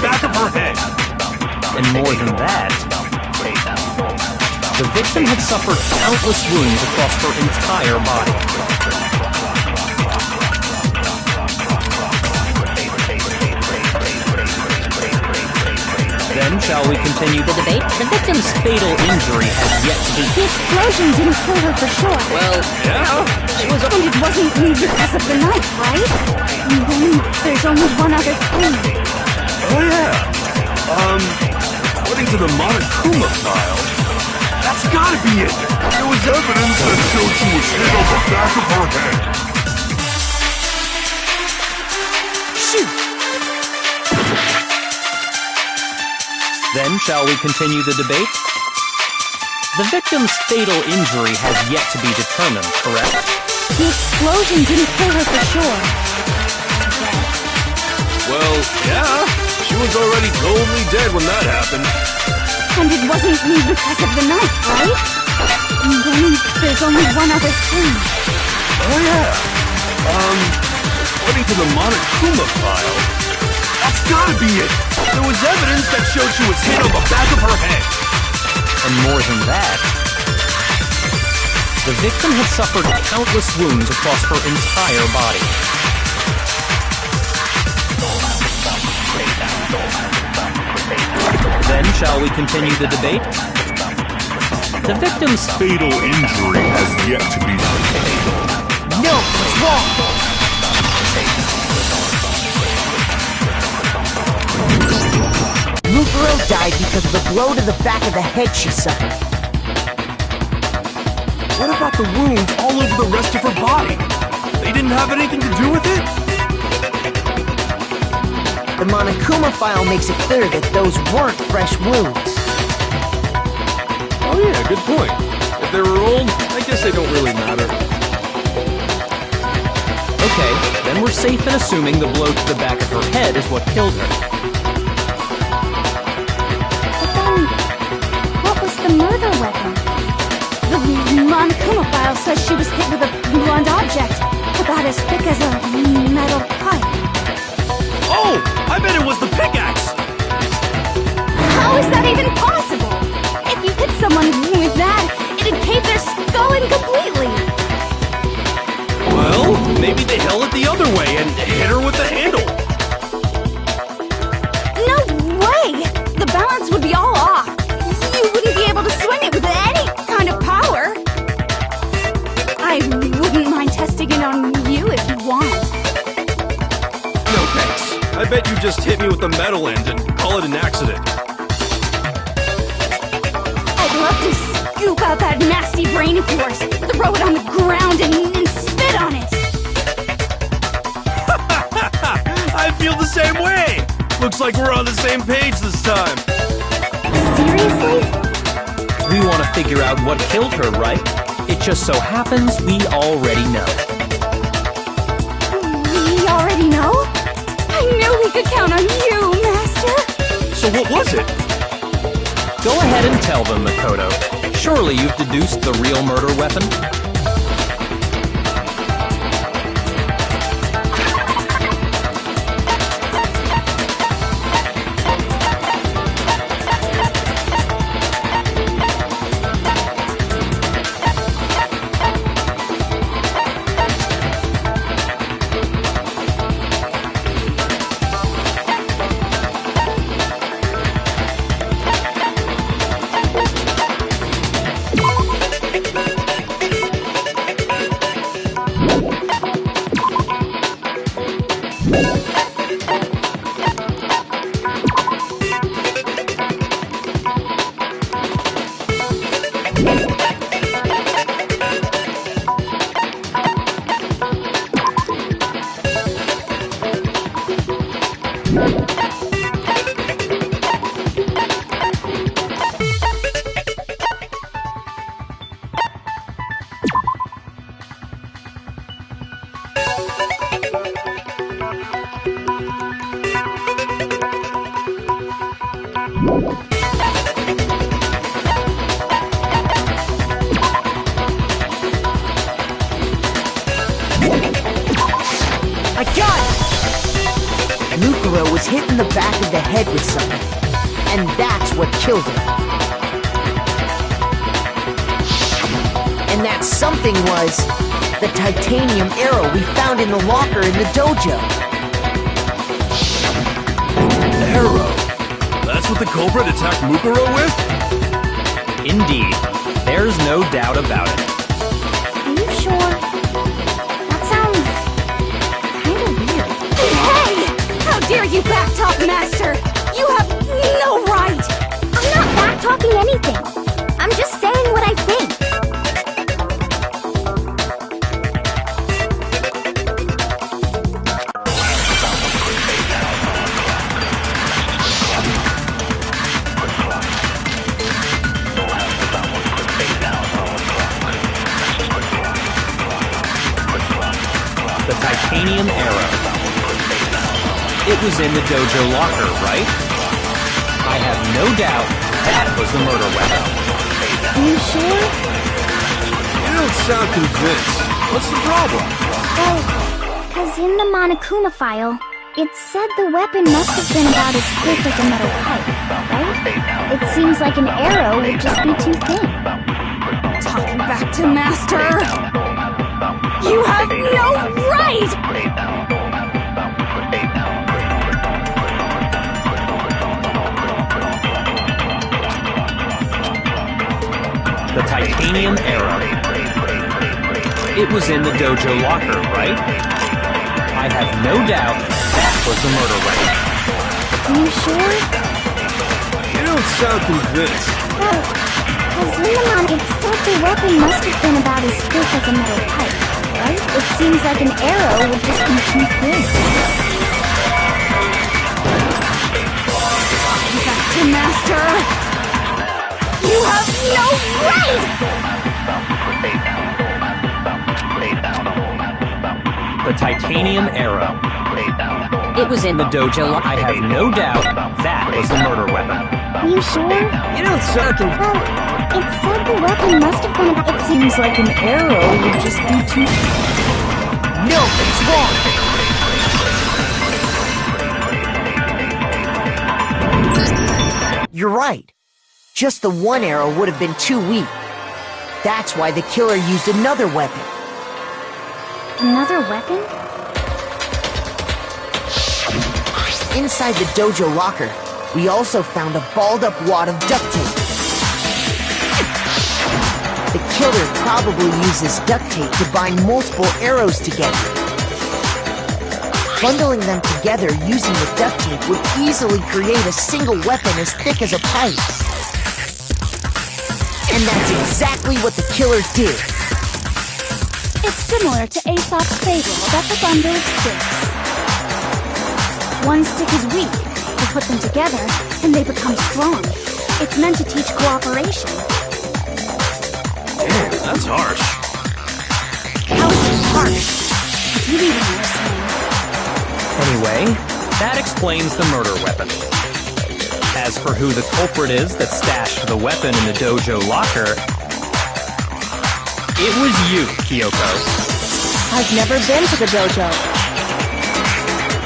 back of her head.
And more than that, the victim had suffered countless wounds across her entire body. Then, shall we continue the debate? The victim's fatal injury has yet to be...
The explosion didn't kill her for sure.
Well, yeah.
And it wasn't because of the knife, right? And then there's only one other thing.
Oh, yeah. According to the Monokuma file, that's gotta be it. There was evidence that showed she was hit on the back of her head.
Shoot! Then, shall we continue the debate? The victim's fatal injury has yet to be determined, correct?
The explosion didn't kill her for sure.
Well, yeah. She was already totally dead when that happened.
And it wasn't because of the knife, right? And then there's only one other thing.
Oh, yeah. According to the Monokuma file, that's gotta be it. There was evidence that showed she was hit on the back of her head.
And more than that, the victim had suffered countless wounds across her entire body. Then, shall we continue the debate? The victim's
Fatal injury has yet to be determined.
No, what's wrong? Lupero died because of the blow to the back of the head she suffered.
What about the wounds all over the rest of her body? They didn't have anything to do with it?
The Monokuma file makes it clear that those weren't fresh wounds.
Oh yeah, good point. If they were old, I guess they don't really matter.
Okay, then we're safe in assuming the blow to the back of her head is what killed her.
But then, what was the murder weapon? The Monokuma file says she was hit with a blunt object, about as thick as a metal pipe.
Oh! I bet it was the pickaxe!
How is that even possible? If you hit someone with that, it'd cave their skull in completely.
Well, maybe they held it the other way and hit her with the handle.
No way! The balance would be all off. You wouldn't be able to swing it with any kind of power. I wouldn't mind testing it on you if you want.
No thanks. I bet you just hit me with the metal end and call it an accident.
I'd love to scoop out that nasty brain of yours, throw it on the ground and spit on it.
I feel the same way! Looks like we're on the same page this time.
Seriously?
We want to figure out what killed her, right? It just so happens we already know.
We already know? I knew we could count on you, Master!
So what was it?
Go ahead and tell them, Makoto. Surely you've deduced the real murder weapon?
I got it! Mukuro was hit in the back of the head with something, and that's what killed him. And that something was the titanium arrow we found in the locker in the dojo.
Arrow? That's what the culprit attacked Mukuro with?
Indeed. There's no doubt about it.
Are you sure? That sounds kinda weird.
Hey! How dare you backtalk, Master! You have no right!
I'm not back-talking anything. I'm just saying what I think.
The titanium arrow. It was in the dojo locker, right? I have no doubt that was the murder weapon.
Are you sure?
You don't sound convinced. What's the problem?
Well, because in the Monokuma file, it said the weapon must have been about as thick as a metal pipe, right? It seems like an arrow would just be too thin.
Talking back to Master! You have no right!
The titanium arrow. It was in the dojo locker, right? I have no doubt that was the murder weapon.
Are you sure?
You don't sound convinced.
Well, because in the it said the weapon must have been about as thick as a metal pipe, right? It seems like an arrow would just be too thin.
Back to Master! You have no right!
The titanium arrow.
It was in
The dojo. I have no doubt that was the murder weapon.
Are you sure?
You don't sound convinced.
Well, it said the weapon must have been about... It seems like an arrow would just be too...
No, it's wrong! You're right. Just the one arrow would have been too weak. That's why the killer used another weapon.
Another weapon?
Inside the dojo locker, we also found a balled-up wad of duct tape. The killer probably uses duct tape to bind multiple arrows together. Bundling them together using the duct tape would easily create a single weapon as thick as a pipe. And that's exactly what the killer did.
It's similar to Aesop's fable about the bundle of sticks. One stick is weak. You put them together, and they become strong. It's meant to teach cooperation.
Damn, that's harsh.
How is it harsh? You even understand.
Anyway, that explains the murder weapon. As for who the culprit is that stashed the weapon in the dojo locker, it was you, Kyoko.
I've never been to the dojo.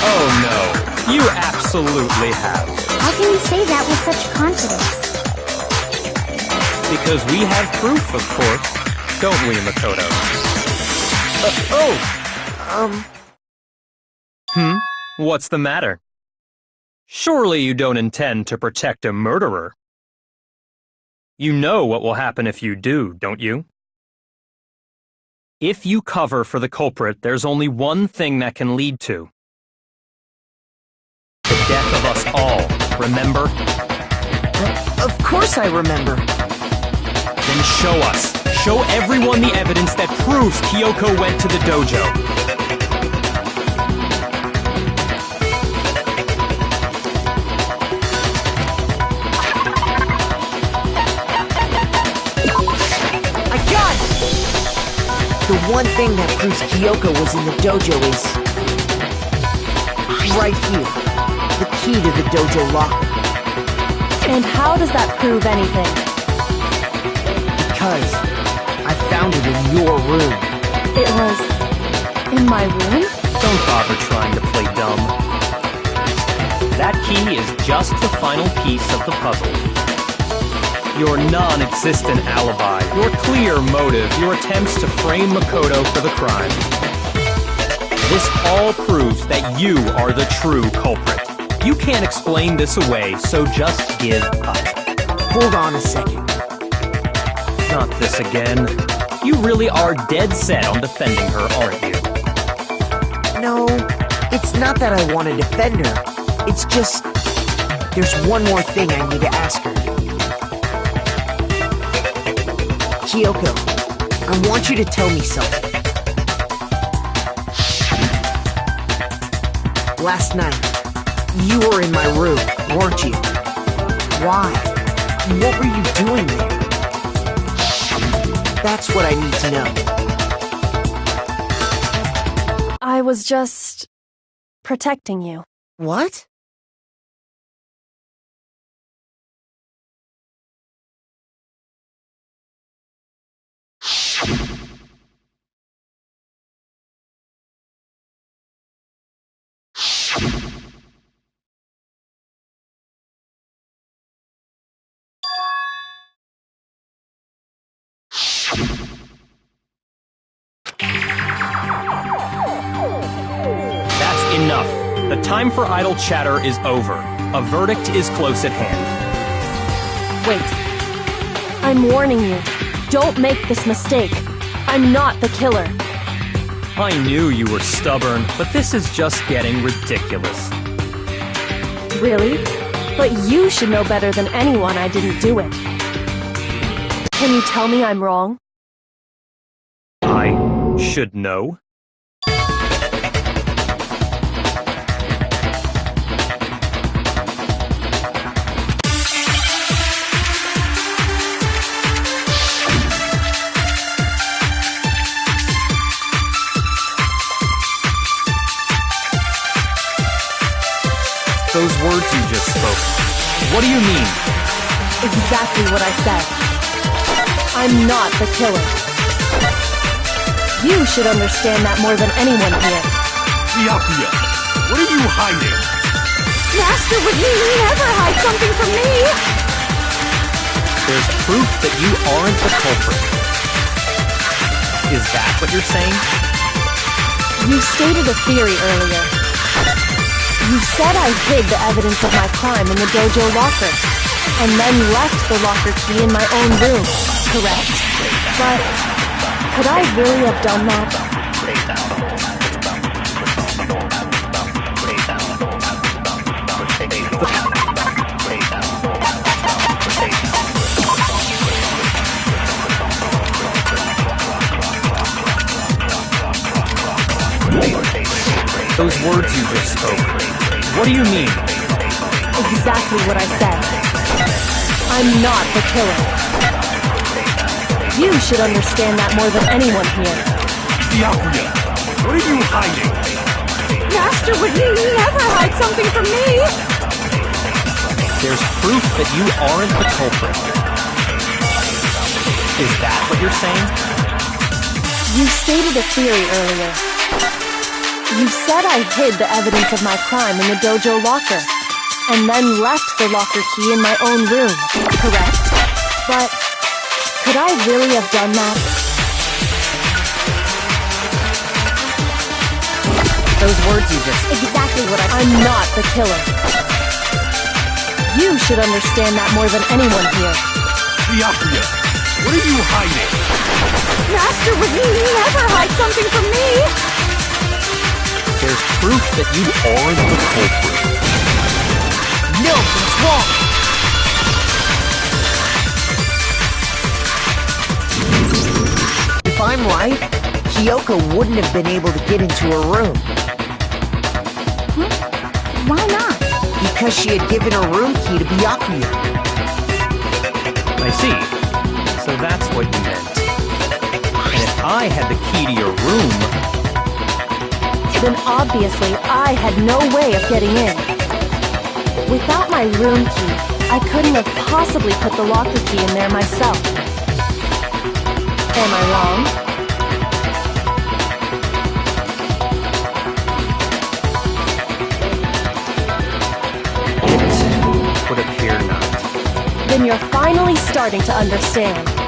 Oh no, you absolutely have.
How can you say that with such confidence?
Because we have proof, of course. Don't we, Makoto? What's the matter? Surely you don't intend to protect a murderer. You know what will happen if you do, don't you? If you cover for the culprit, there's only one thing that can lead to the death of us all, remember?
Of course I remember.
Then show us. Show everyone the evidence that proves Kyoko went to the dojo.
The one thing that proves Kyoko was in the dojo is... right here. The key to the dojo locker.
And how does that prove anything?
Because I found it in your room.
It was... in my room?
Don't bother trying to play dumb. That key is just the final piece of the puzzle. Your non-existent alibi, your clear motive, your attempts to frame Makoto for the crime. This all proves that you are the true culprit. You can't explain this away, so just give up.
Hold on a second.
Not this again. You really are dead set on defending her, aren't you?
No, it's not that I want to defend her. It's just... there's one more thing I need to ask her. Kyoko, I want you to tell me something. Last night, you were in my room, weren't you? Why? What were you doing there? That's what I need to know.
I was just... protecting you.
What?
That's enough. The time for idle chatter is over. A verdict is close at hand.
Wait. I'm warning you. Don't make this mistake. I'm not the killer.
I knew you were stubborn, but this is just getting ridiculous.
Really? But you should know better than anyone I didn't do it. Can you tell me I'm wrong?
I should know? Those words you just spoke. What do you mean?
Exactly what I said. I'm not the killer. You should understand that more than anyone here.
Byakuya, what are you hiding?
Master would never hide something from me!
There's proof that you aren't the culprit. Is that what you're saying?
You stated a theory earlier. You said I hid the evidence of my crime in the dojo locker, and then left the locker key in my own room, correct? But could I really have done that?
Those words you just spoke. What do you mean?
Exactly what I said. I'm not the killer. You should understand that more than anyone here.
Byakuya, what are you hiding?
Master would never hide something from me!
There's proof that you aren't the culprit. Is that what you're saying?
You stated a theory earlier. You said I hid the evidence of my crime in the dojo locker, and then left the locker key in my own room, correct? But could I really have done that?
Those words you just...
Exactly what I'm not the killer. You should understand that more than anyone here.
Byakuya, what are you hiding?
Master would never hide something from me!
There's proof that you aren't the culprit.
No, that's wrong! If I'm right, Kyoko wouldn't have been able to get into her room.
Why not?
Because she had given her room key to Byakuya.
I see. So that's what you meant. And if I had the key to your room,
Then obviously I had no way of getting in. Without my room key, I couldn't have possibly put the locker key in there myself. Am I wrong?
it would appear not.
Then you're finally starting to understand.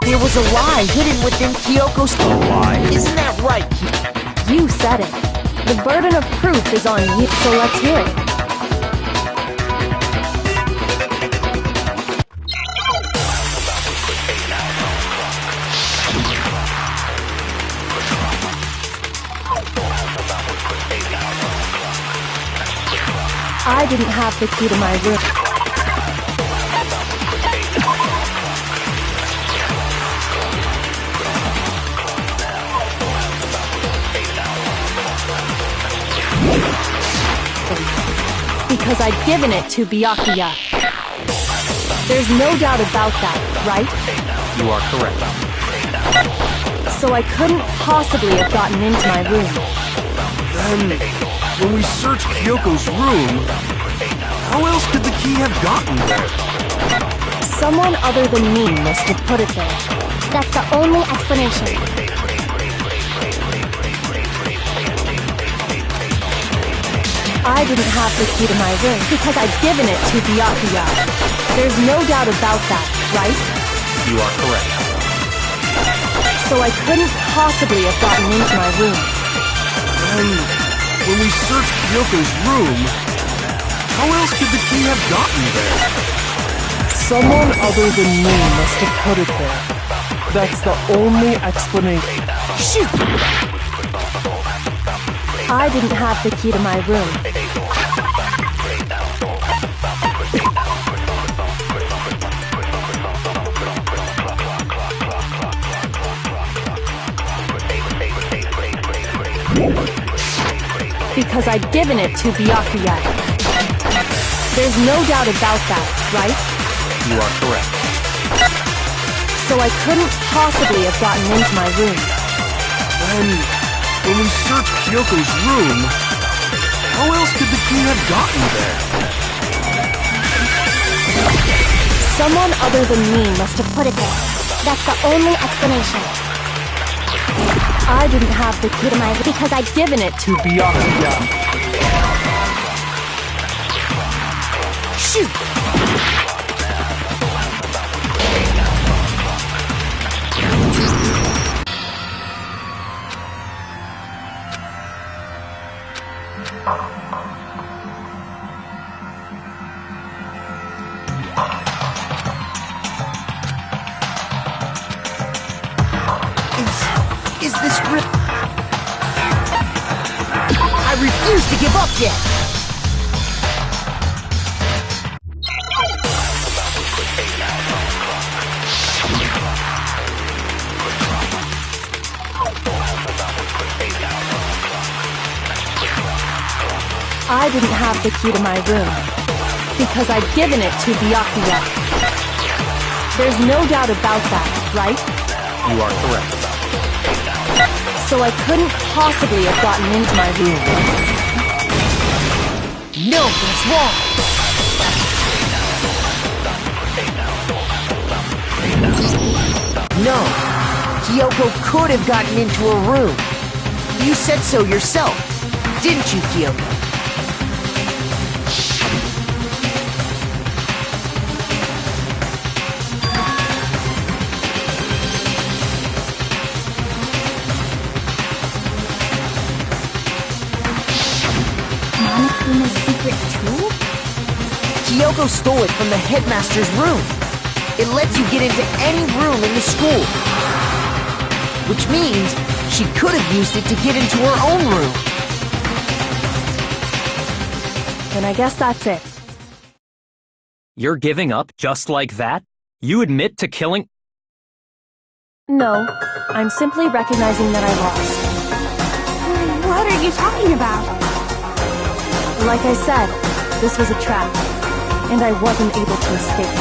There was a lie hidden within Kyoko's...
A lie?
Isn't that right,
You said it. The burden of proof is on you, so let's hear it. I didn't have the key to my room. Because I'd given it to Byakuya. There's no doubt about that, right?
You are correct.
So I couldn't possibly have gotten into my room.
Then, when we searched Kyoko's room, how else could the key have gotten there?
Someone other than me must have put it there.
That's the only explanation.
I didn't have the key to my room because I'd given it to Byakuya. There's no doubt about that, right?
You are correct.
So I couldn't possibly have gotten into my room.
Then, when we searched Kyoko's room, how else could the key have gotten there?
Someone other than me must have put it there. That's the only explanation.
Shoot!
I didn't have the key to my room. Because I'd given it to Byakuya. There's no doubt about that, right?
You are correct.
So I couldn't possibly have gotten into my room.
Then, when we searched Kyoko's room, how else could the key have gotten there?
Someone other than me must have put it there.
That's the only explanation.
I didn't have the key to my room because I'd given it to
Byakuya.
Shoot! Is this real? I refuse to give up yet!
I didn't have the key to my room because I'd given it to Byakuya. There's no doubt about that, right?
You are correct.
So I couldn't possibly have gotten into my room.
No, that's wrong! No, Kyoko could have gotten into her room. You said so yourself, didn't you, Kyoko?
Monokuma's secret tool?
Kyoko stole it from the headmaster's room. It lets you get into any room in the school. Which means she could have used it to get into her own room.
Then I guess that's it.
You're giving up just like that? You admit to killing...
No, I'm simply recognizing that I lost.
What are you talking about?
Like I said, this was a trap, and I wasn't able to escape.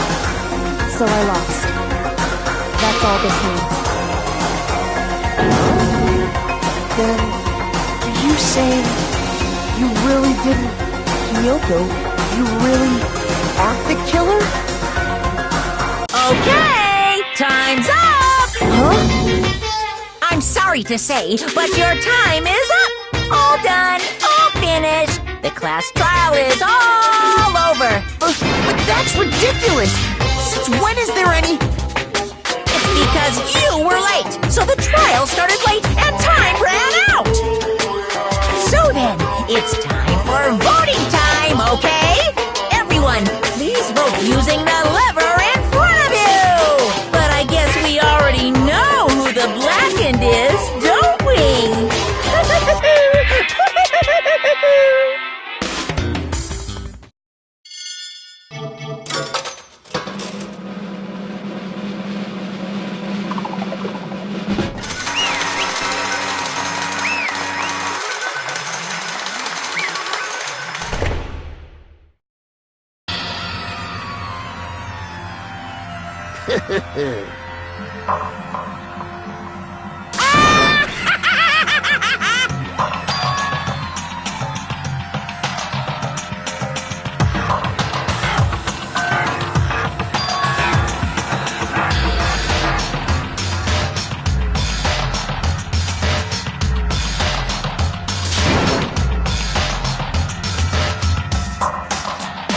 So I lost. That's all this means.
Then, are you saying you really didn't... Kyoko, you really aren't the killer?
Okay, time's up!
Huh?
I'm sorry to say, but your time is up! All done, all finished! The class trial is all over!
But that's ridiculous! Since when is there any...
It's because you were late, so the trial started late and time ran out! So then, it's time for voting time, okay? Everyone, please vote using the lever in front of you! But I guess we already know who the blackened is, don't we?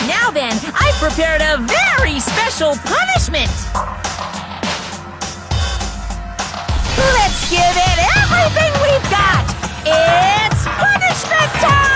Now then, I've prepared a very special punishment! Let's give it everything we've got! It's punishment time!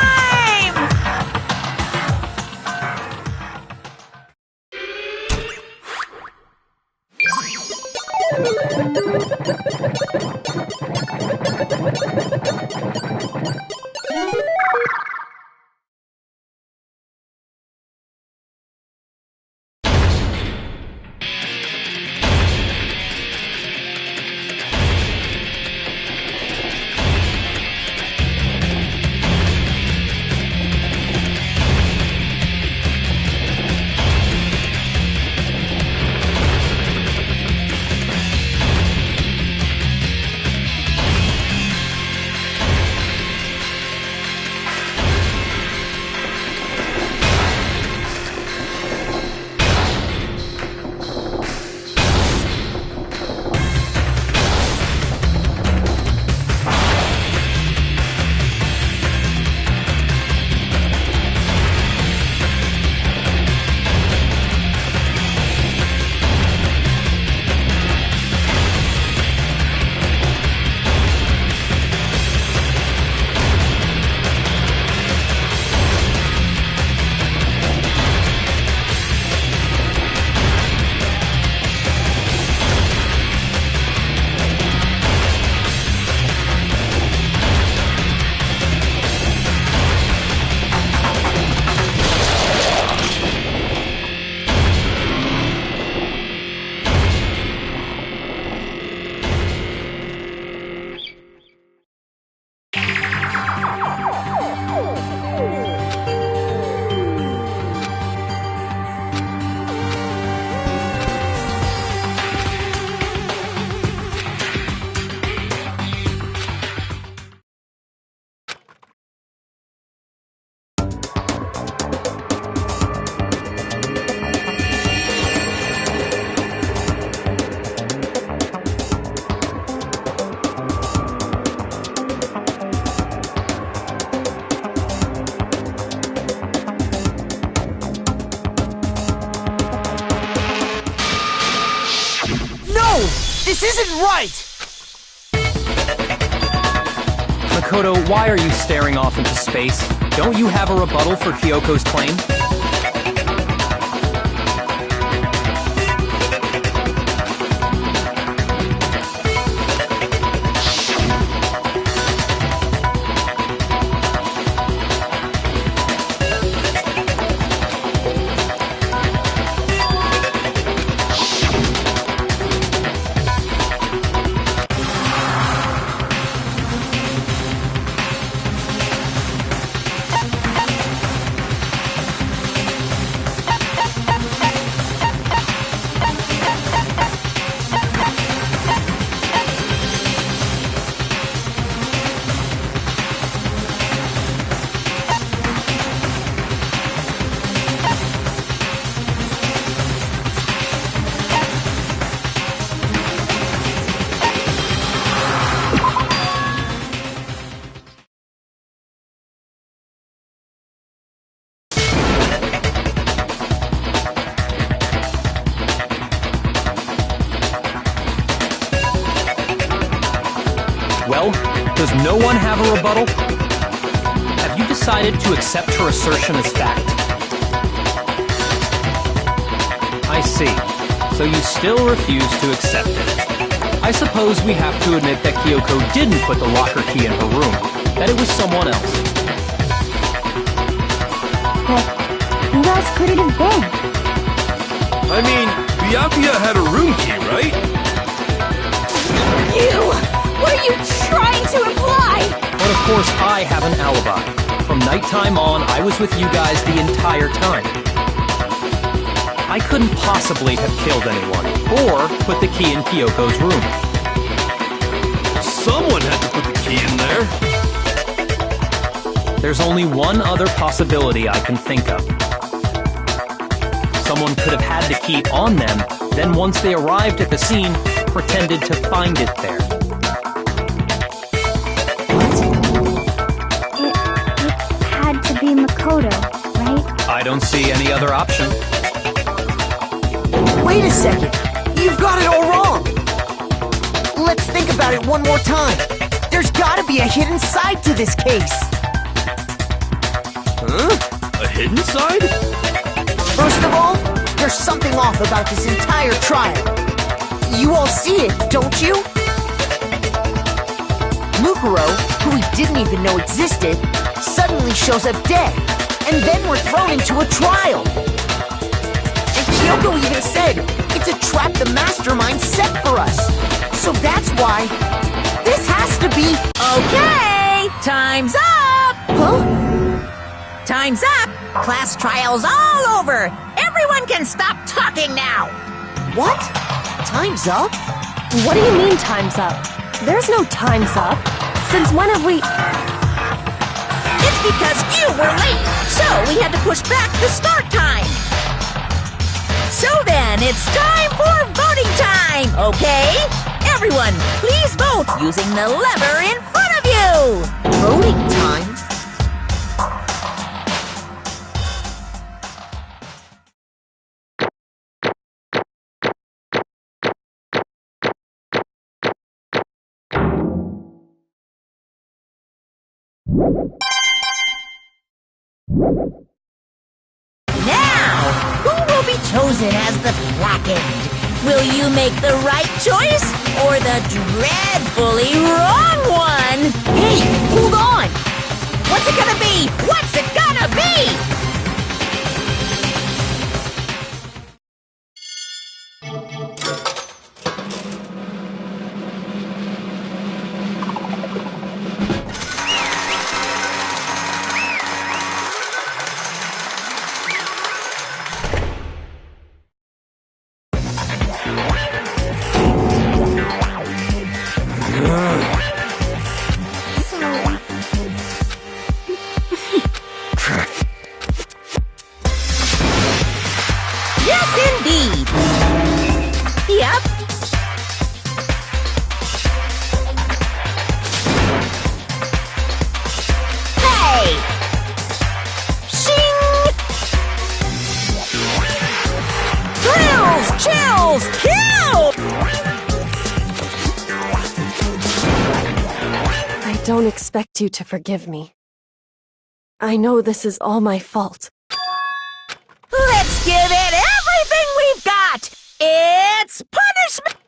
isn't right!
Makoto, why are you staring off into space? Don't you have a rebuttal for Kyoko's claim? Well, does no one have a rebuttal? Have you decided to accept her assertion as fact? I see. So you still refuse to accept it. I suppose we have to admit that Kyoko didn't put the locker key in her room, that it was someone else.
But who else could it have been?
I mean, Byakuya had a room key, right?
What are you trying to imply?
But of course I have an alibi. From nighttime on, I was with you guys the entire time. I couldn't possibly have killed anyone, or put the key in Kyoko's room.
Someone had to put the key in there.
There's only one other possibility I can think of. Someone could have had the key on them, then once they arrived at the scene, pretended to find it there.
To be Makoto, right?
I don't see any other option.
Wait a second. You've got it all wrong. Let's think about it one more time. There's gotta be a hidden side to this case.
Huh? A hidden side?
First of all, there's something off about this entire trial. You all see it, don't you? Mukuro, who we didn't even know existed, suddenly shows up dead, and then we're thrown into a trial. And Kyoko even said, it's a trap the mastermind set for us. So that's why this has to be...
Okay, time's up!
Huh?
Time's up! Class trial's all over! Everyone can stop talking now!
What? Time's up?
What do you mean time's up? There's no time's up. Since when have we...
It's because you were late, so we had to push back the start time. So then, it's time for voting time, okay? Everyone, please vote using the lever in front of you!
Voting time?
Now, who will be chosen as the blackened? Will you make the right choice or the dreadfully wrong one?
Hey, hold on!
What's it gonna be? What's it gonna be?
don't expect you to forgive me. I know this is all my fault.
Let's give it everything we've got! It's punishment!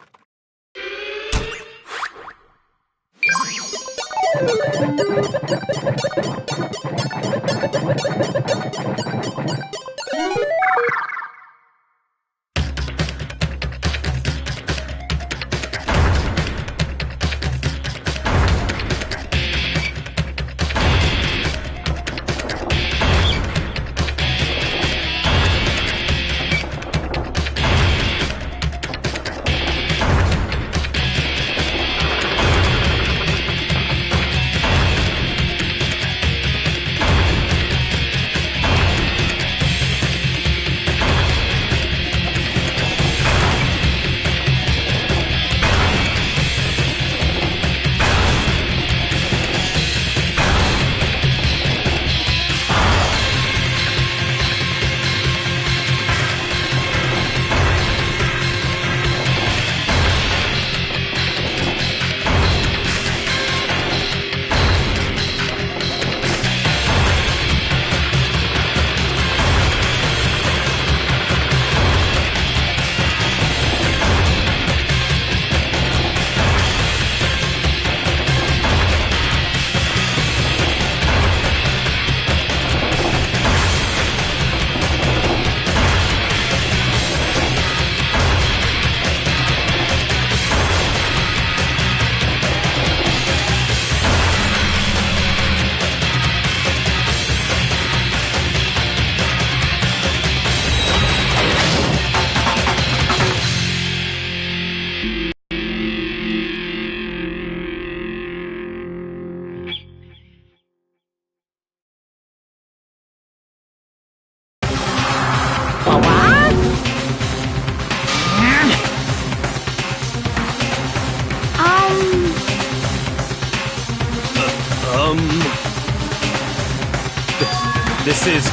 This is...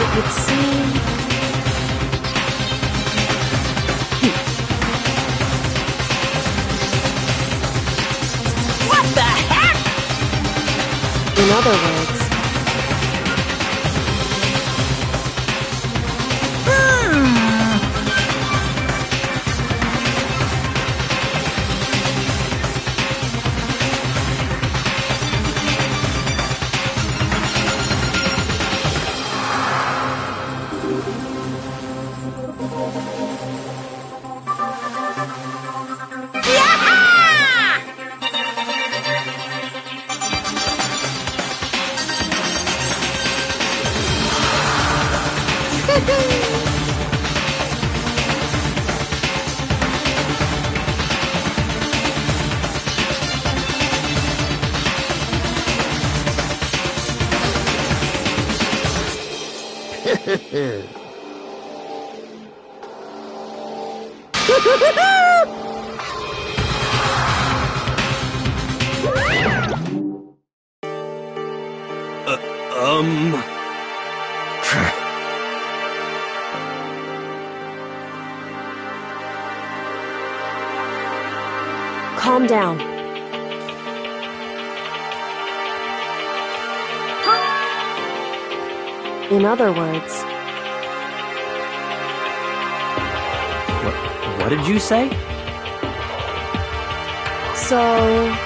It would seem...
What the heck?
In other words... Calm down. In other words...
What did you say?
So...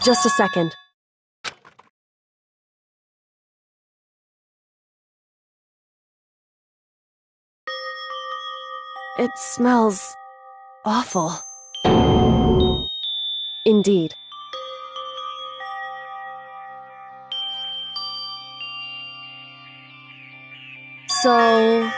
Just a second. It smells awful. Indeed. So...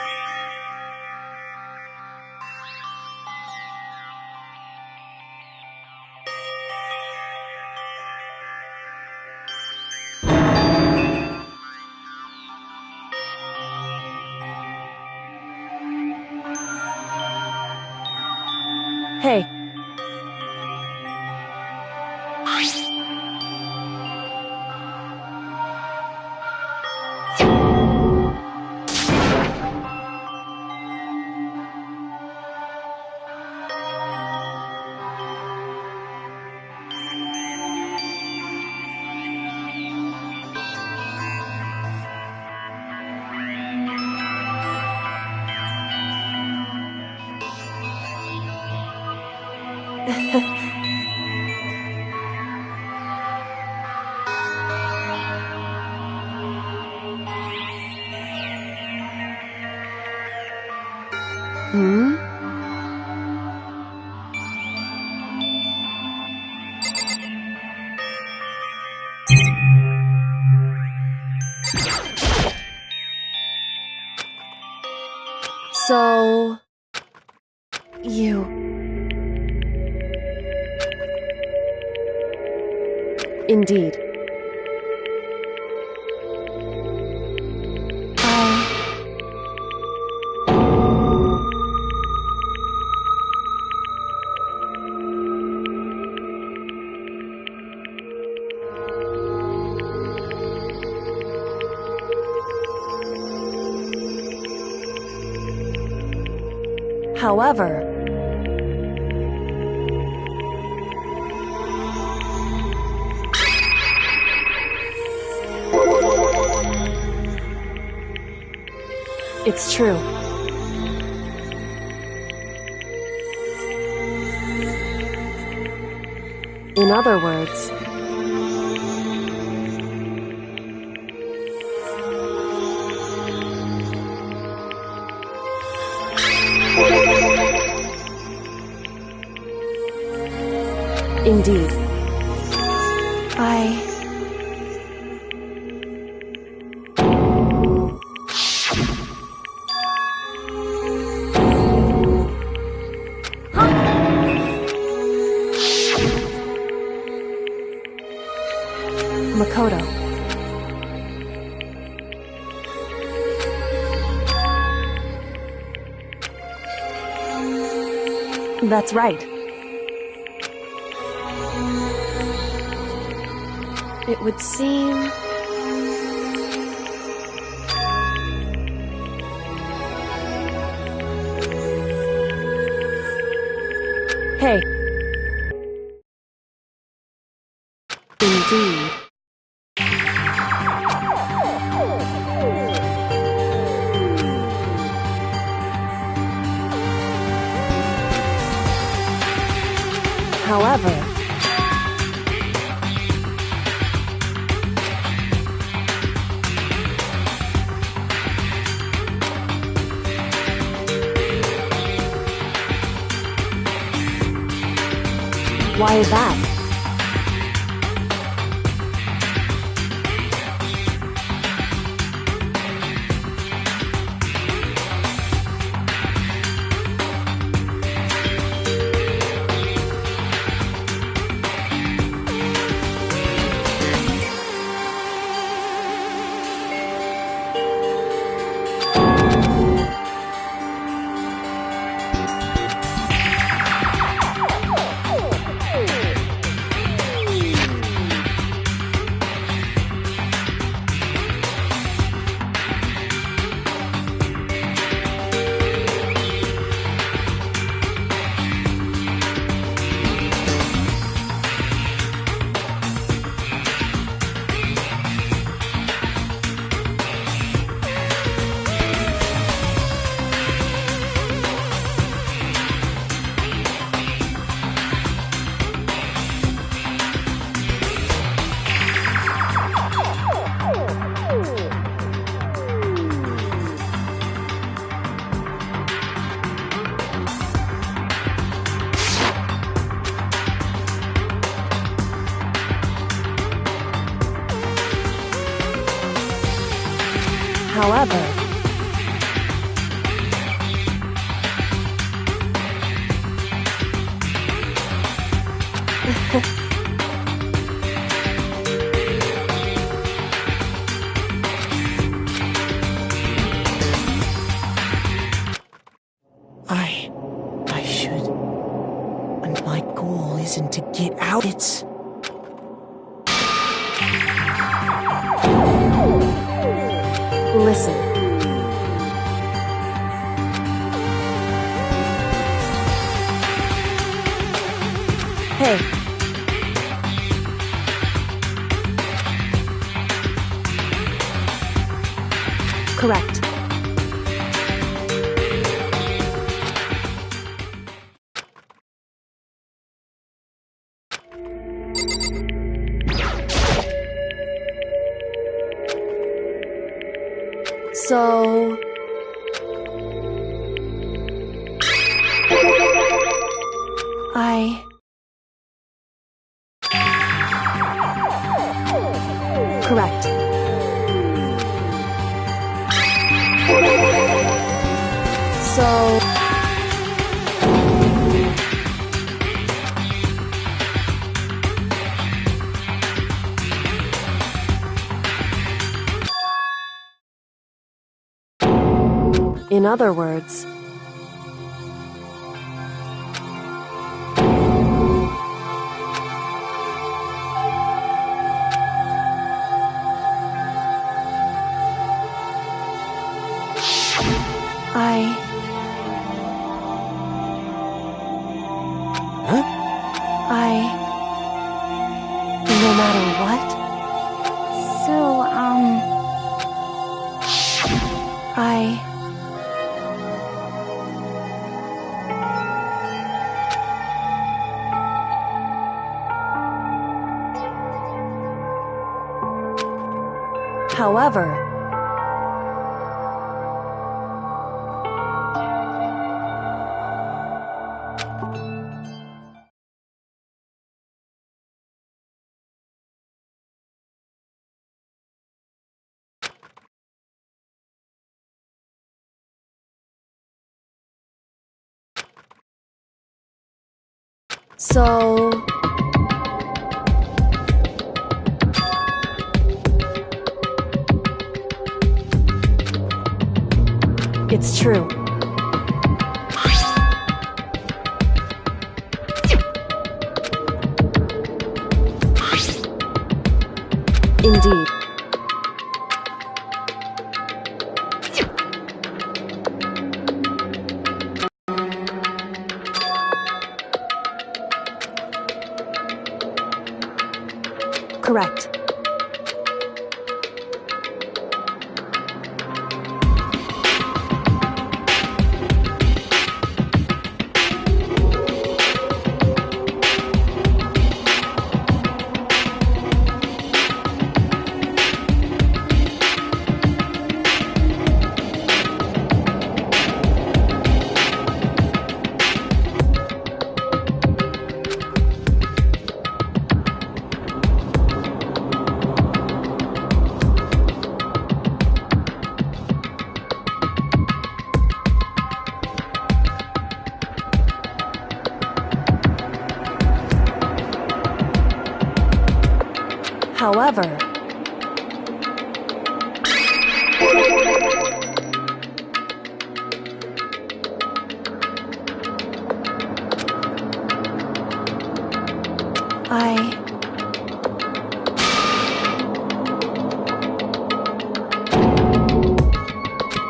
Hey. Hmm? So... You... Indeed. However... It's true. In other words... Indeed. Makoto. That's right. It would seem... Hey. Indeed. However... Why is that? However...
I should... And my goal isn't to get out, it's...
Listen. Hey. Correct. So... Correct. So... In other words... No matter what?
So,
However... So... It's true. Indeed. Correct. However,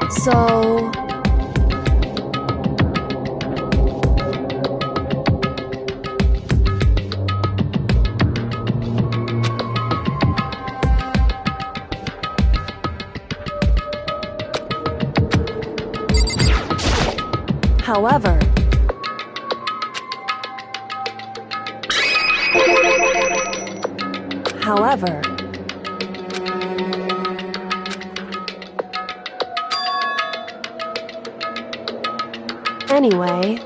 So... However... However... Anyway...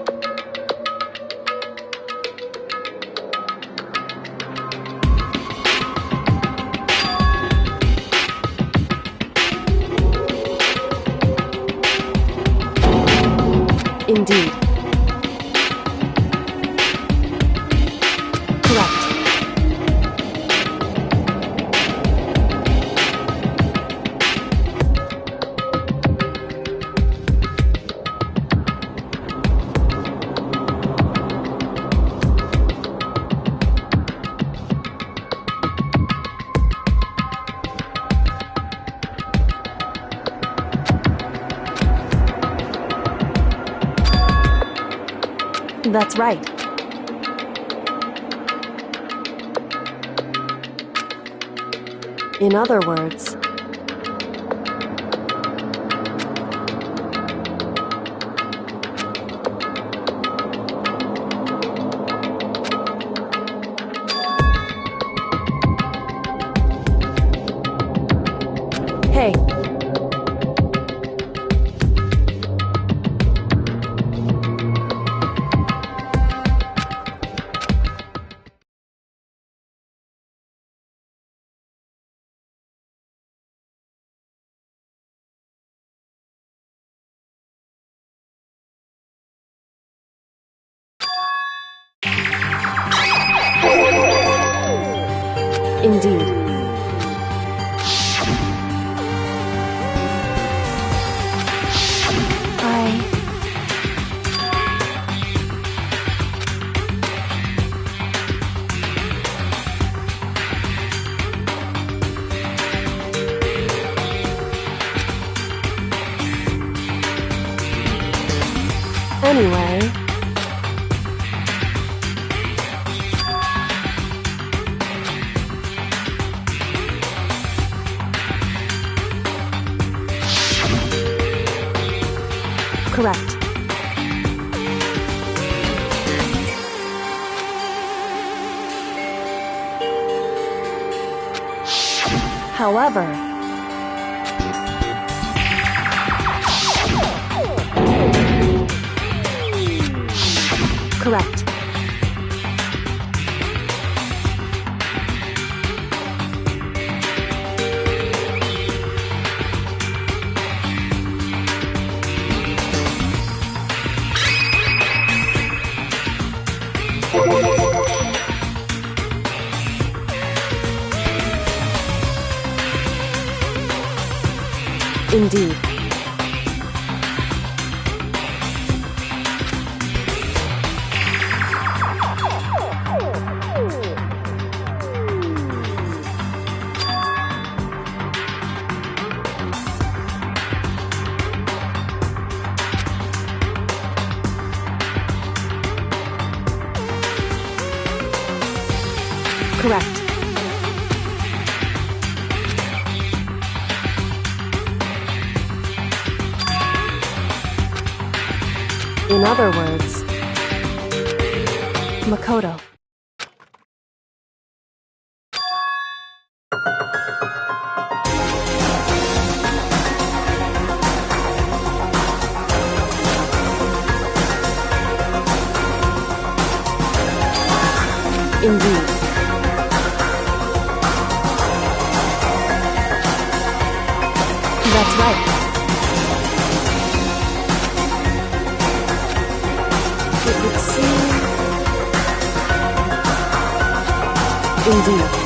Indeed. Correct. That's right. In other words... Hey. Indeed. Anyway... Correct. However... Correct. Indeed. Correct. In other words, Makoto. Indeed. That's right. It would seem... Indeed.